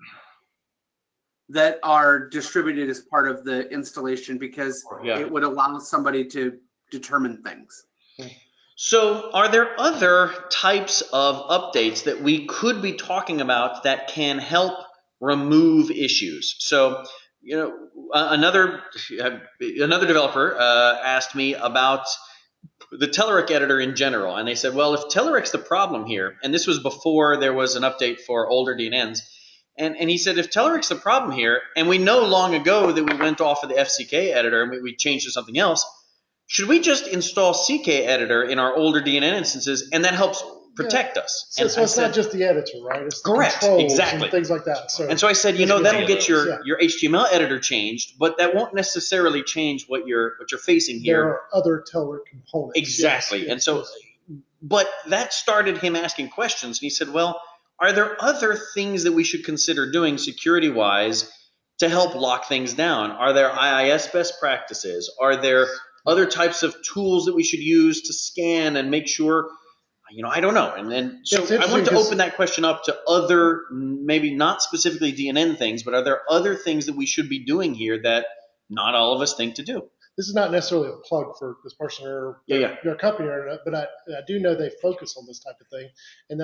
that are distributed as part of the installation because it would allow somebody to determine things. So are there other types of updates that we could be talking about that can help remove issues? So, you know, another developer asked me about the Telerik editor in general, and they said, well, if Telerik's the problem here, and this was before there was an update for older DNNs, and he said, if Telerik's the problem here, and we know long ago that we went off of the FCK editor and we changed to something else, should we just install CK editor in our older DNN instances, and that helps protect us? So, so it's not just the editor, right? It's the correct, controls exactly, and things like that. So, and so I said, you know, that'll get your HTML editor changed, but that won't necessarily change what you're facing here. There are other Telerik components. Exactly, yes, and so, but that started him asking questions, and he said, well, are there other things that we should consider doing security-wise to help lock things down? Are there IIS best practices? Are there other types of tools that we should use to scan and make sure, you know, I don't know. And so I want to open that question up to other, maybe not specifically DNN things, but are there other things that we should be doing here that not all of us think to do? This is not necessarily a plug for this person or their company, but I do know they focus on this type of thing. And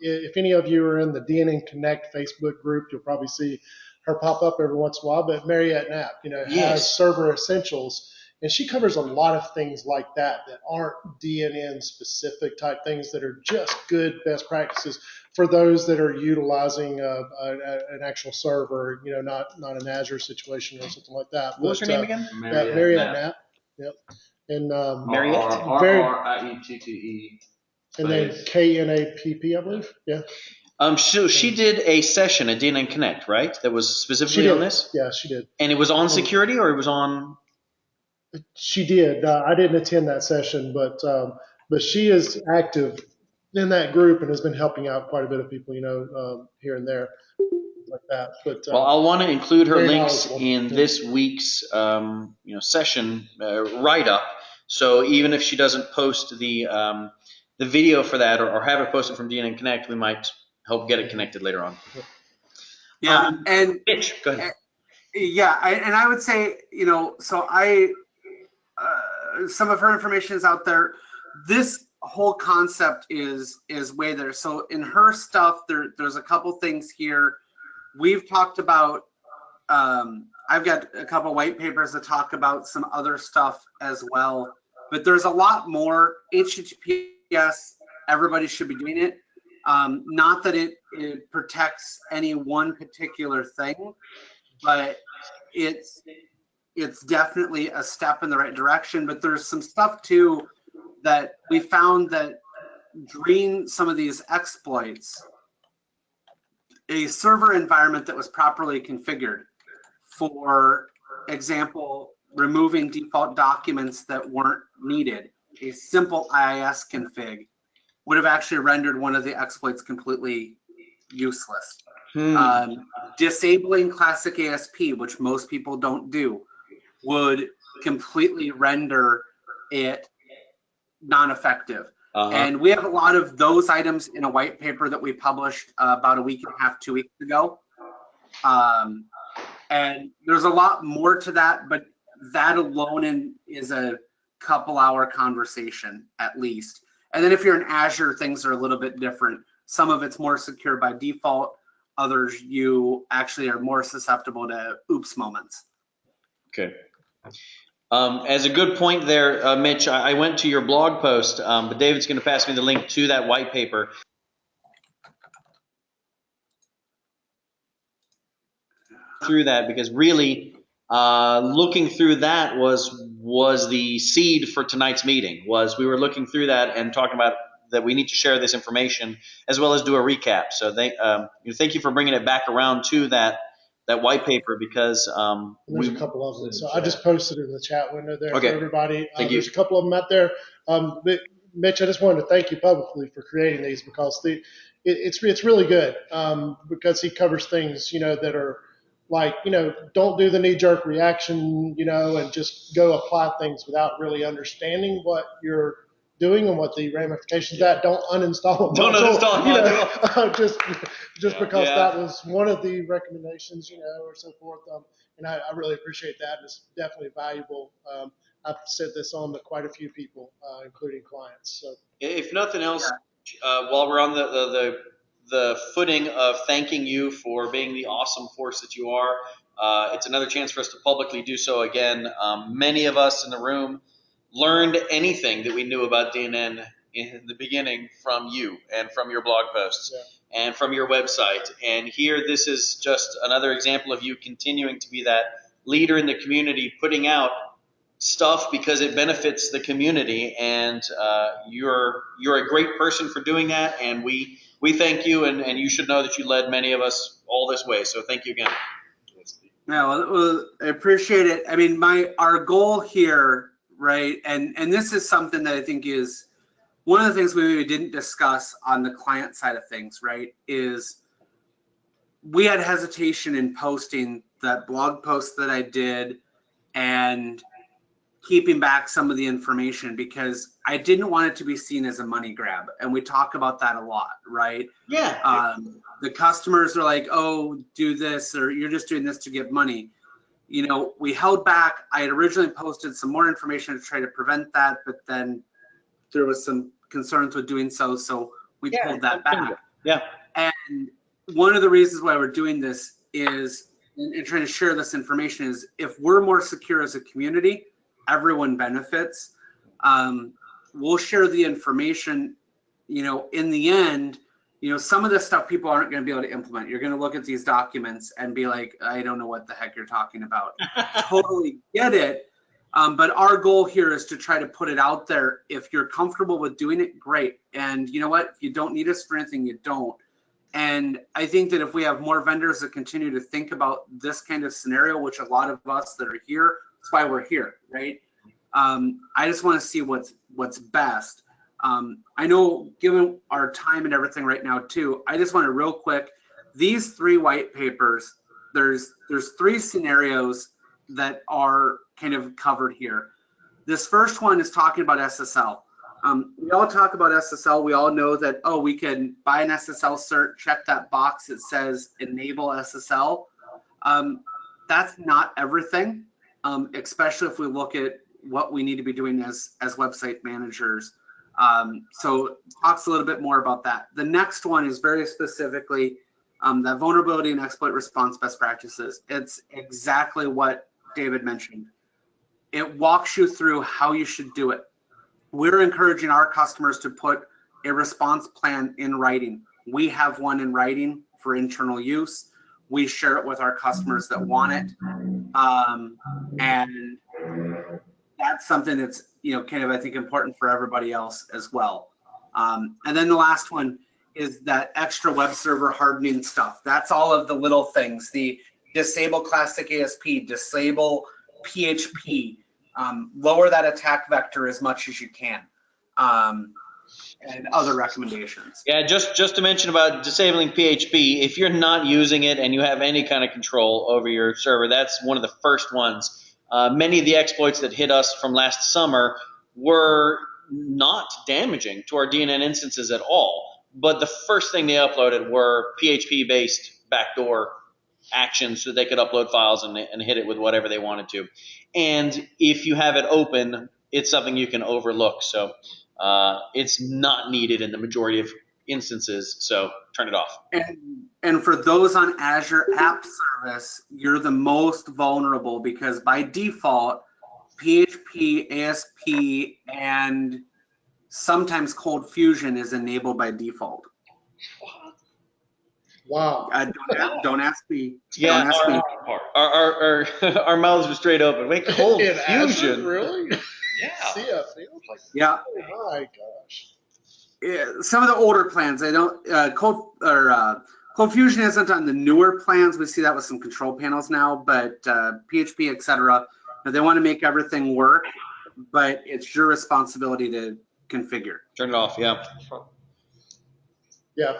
if any of you are in the DNN Connect Facebook group, you'll probably see her pop up every once in a while. But Mariette Knapp, you know, has Server Essentials. And she covers a lot of things like that aren't DNN specific type things that are just good best practices for those that are utilizing an actual server, you know, not an Azure situation or something like that. What was her name again? Mariette Knapp. Yep. And Mariette? R-I-E-T-T-E. And then K-N-A-P-P, I believe. Yeah. So she did a session at DNN Connect, right? That was specifically on this? Yeah, she did. And it was on security, or it was on? She did. I didn't attend that session, but she is active in that group and has been helping out quite a bit of people, you know, here and there, like that. But well, I'll want to include her links in this week's session write up. So even if she doesn't post the video for that or have it posted from DNN Connect, we might help get it connected later on. Yeah, and Mitch, go ahead. And I would say, you know, so some of her information is out there. This whole concept is way there. So in her stuff, there's a couple things here. We've talked about, I've got a couple white papers that talk about some other stuff as well, but there's a lot more. HTTPS, everybody should be doing it. Not that it protects any one particular thing, but it's definitely a step in the right direction. But there's some stuff too that we found that during some of these exploits, a server environment that was properly configured, for example, removing default documents that weren't needed, a simple IIS config would have actually rendered one of the exploits completely useless. Disabling classic ASP, which most people don't do, would completely render it non-effective. And we have a lot of those items in a white paper that we published about a week and a half, 2 weeks ago. And there's a lot more to that, but that alone is a couple-hour conversation at least. And then if you're in Azure, things are a little bit different. Some of it's more secure by default. Others, you actually are more susceptible to oops moments. Okay. As a good point there, Mitch, I went to your blog post, but David's going to pass me the link to that white paper. Through that, because really looking through that was the seed for tonight's meeting. We were looking through that and talking about that we need to share this information as well as do a recap. So thank you for bringing it back around to that white paper, because there's a couple of them. So I just posted in the chat window there for everybody. Thank you. There's a couple of them out there. Mitch, I just wanted to thank you publicly for creating these, because it's really good, because he covers things, that are like, don't do the knee-jerk reaction, and just go apply things without really understanding what you're doing and what the ramifications of that. Don't uninstall them. Don't uninstall them. Just because that was one of the recommendations, or so forth. And I really appreciate that. It's definitely valuable. I've said this on to quite a few people, including clients. So, if nothing else, while we're on the footing of thanking you for being the awesome force that you are, it's another chance for us to publicly do so again. Many of us in the room learned anything that we knew about DNN in the beginning from you and from your blog posts and from your website. And here, this is just another example of you continuing to be that leader in the community, putting out stuff because it benefits the community. And you're a great person for doing that. And we thank you, and you should know that you led many of us all this way. So thank you again. No, I appreciate it. I mean, our goal here, right, and this is something that I think is one of the things we maybe didn't discuss on the client side of things, right, is we had hesitation in posting that blog post that I did and keeping back some of the information, because I didn't want it to be seen as a money grab. And we talk about that a lot, right? Yeah. The customers are like, oh, do this, or you're just doing this to get money. We held back. I had originally posted some more information to try to prevent that, but then there was some concerns with doing so, so we pulled that back. Yeah. And one of the reasons why we're doing this is, and trying to share this information, is if we're more secure as a community, everyone benefits. We'll share the information. In the end, some of this stuff people aren't going to be able to implement. You're going to look at these documents and be like, I don't know what the heck you're talking about. Totally get it. But our goal here is to try to put it out there. If you're comfortable with doing it, great. And you know what? If you don't need us for anything, you don't. And I think that if we have more vendors that continue to think about this kind of scenario, which a lot of us that are here, that's why we're here, right? I just want to see what's best. I know, given our time and everything right now too, I just want to real quick, these 3 white papers, there's 3 scenarios that are kind of covered here. This first one is talking about SSL. We all talk about SSL. We all know that, oh, we can buy an SSL cert, check that box that says enable SSL. That's not everything, especially if we look at what we need to be doing as website managers. So it talks a little bit more about that. The next one is very specifically that vulnerability and exploit response best practices. It's exactly what David mentioned. It walks you through how you should do it. We're encouraging our customers to put a response plan in writing. We have one in writing for internal use. We share it with our customers that want it. And that's something that's, kind of, I think, important for everybody else as well. And then the last one is that extra web server hardening stuff. That's all of the little things, the disable classic ASP, disable PHP. Lower that attack vector as much as you can. And other recommendations. Yeah, just to mention about disabling PHP, if you're not using it and you have any kind of control over your server, that's one of the first ones. Many of the exploits that hit us from last summer were not damaging to our DNN instances at all, but the first thing they uploaded were PHP-based backdoor actions so they could upload files and hit it with whatever they wanted to. And if you have it open, it's something you can overlook. So it's not needed in the majority of instances, so turn it off. And for those on Azure App Service, you're the most vulnerable because by default, PHP, ASP, and sometimes Cold Fusion is enabled by default. Wow. Don't ask me. Yeah, don't ask me. Our mouths were straight open. Wait, Cold In Azure, Fusion? really? Yeah. CFL? Yeah. Oh my gosh. Yeah, some of the older plans, they don't. Cold Fusion isn't on the newer plans. We see that with some control panels now, but PHP, etc. They want to make everything work, but it's your responsibility to configure. Turn it off, yeah. Yeah.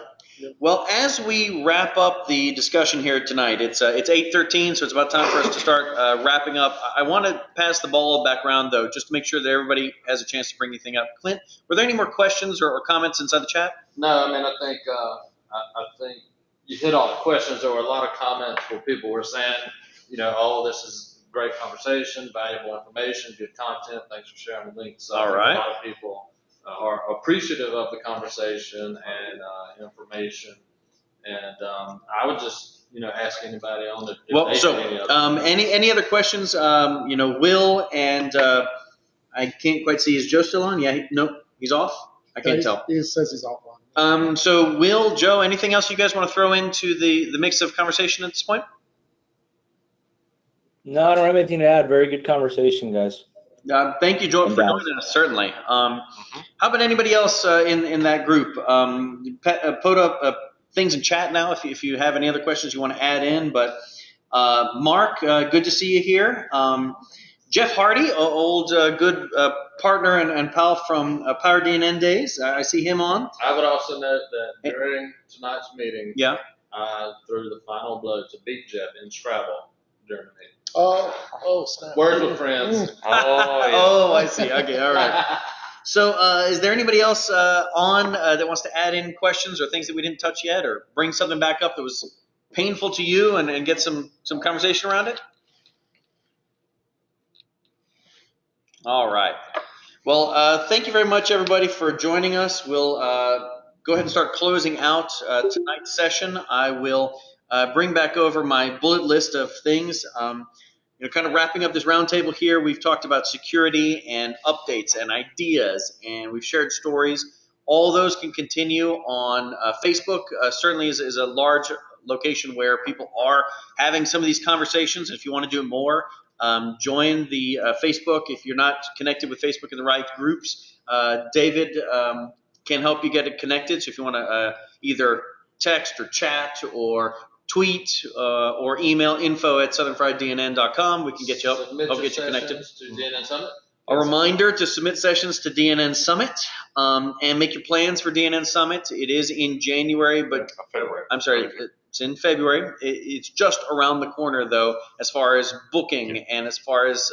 Well, as we wrap up the discussion here tonight, it's 8:13, so it's about time for us to start wrapping up. I want to pass the ball back around, though, just to make sure that everybody has a chance to bring anything up. Clint, were there any more questions or comments inside the chat? No, I mean, I think you hit all the questions. There were a lot of comments where people were saying, oh, this is great conversation, valuable information, good content. Thanks for sharing the links. So All right. A lot of people are appreciative of the conversation and information. And I would just, ask anybody on the. Well, so any other questions? Will and I can't quite see. Is Joe still on? Yeah. Nope. He's off. I can't tell. He says he's offline. So Will, Joe, anything else you guys want to throw into the mix of conversation at this point? No, I don't have anything to add. Very good conversation, guys. Thank you, Joe, for joining us, certainly. How about anybody else in that group? Put up things in chat now if you have any other questions you want to add in. But Mark, good to see you here. Jeff Hardy, old good partner and pal from Power DNN days. I see him on. I would also note that during tonight's meeting, Yeah. I threw the final blow to beat Jeff in Scrabble during the meeting. Oh, snap. Words with friends. Oh, I see. Okay, all right. So is there anybody else on that wants to add in questions or things that we didn't touch yet, or bring something back up that was painful to you and get some conversation around it? All right. Well, thank you very much, everybody, for joining us. We'll go ahead and start closing out tonight's session. I will bring back over my bullet list of things. Kind of wrapping up this roundtable here, we've talked about security and updates and ideas, and we've shared stories. All those can continue on Facebook. Certainly is a large location where people are having some of these conversations. If you want to do more, join the Facebook. If you're not connected with Facebook in the right groups, David can help you get it connected. So if you want to either text or chat or tweet or email info@southernfrieddnn.com, we can get you help get you connected. To DNN Summit. A reminder to submit sessions to DNN Summit and make your plans for DNN Summit. It is in January, but February. I'm sorry, it's in February. It's just around the corner, though, as far as booking and as far as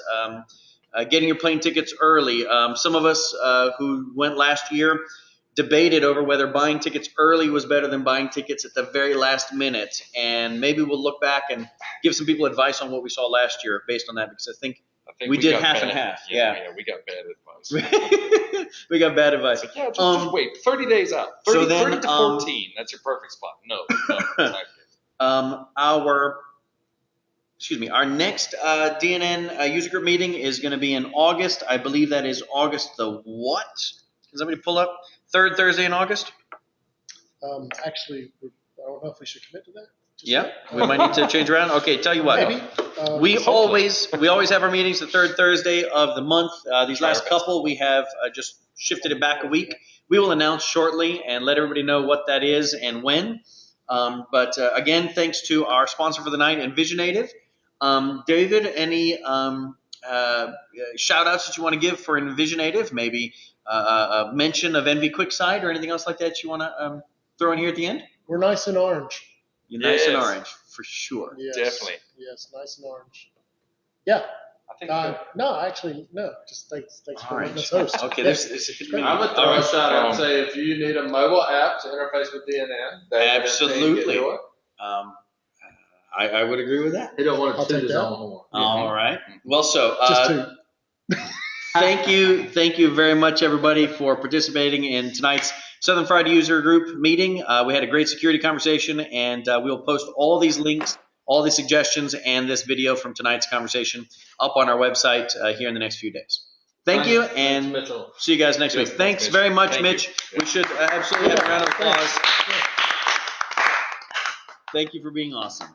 getting your plane tickets early. Some of us who went last year debated over whether buying tickets early was better than buying tickets at the very last minute. And maybe we'll look back and give some people advice on what we saw last year based on that, because I think we did half and half. Yeah, we got bad advice. We got bad advice. Like, just wait 30 days out. 30 to 14. That's your perfect spot. No, our next DNN user group meeting is going to be in August. I believe that is August the what? Can somebody pull up? Third Thursday in August? Actually, I don't know if we should commit to that. Yeah, we might need to change around. Okay, tell you what. Maybe. We always have our meetings the third Thursday of the month. These last couple, we have just shifted it back a week. We will announce shortly and let everybody know what that is and when. But again, thanks to our sponsor for the night, Envisionative. David, any shout outs that you want to give for Envisionative, maybe a mention of NV QuickSight or anything else like that you want to throw in here at the end? We're nice and orange. You're nice and Yes. orange, for sure. Yes. Definitely. Yes, nice and orange. Yeah. I think No, actually, no. Just thanks for letting us Orange. host. Okay, Yeah. I'm I'm gonna throw a shout out and say if you need a mobile app to interface with DNN, that Absolutely. can do it. I would agree with that. He don't want I'll to toot take his that. own horn. All right. Well, so Just two. thank you very much, everybody, for participating in tonight's Southern Friday User Group meeting. We had a great security conversation, and we will post all these links, all the suggestions, and this video from tonight's conversation up on our website here in the next few days. Thank you, and Thanks, Mitchell. see you guys next week. Yes, Thanks Mitch. very much, Thank Mitch. you. We should absolutely have a round of applause. Thank you for being awesome.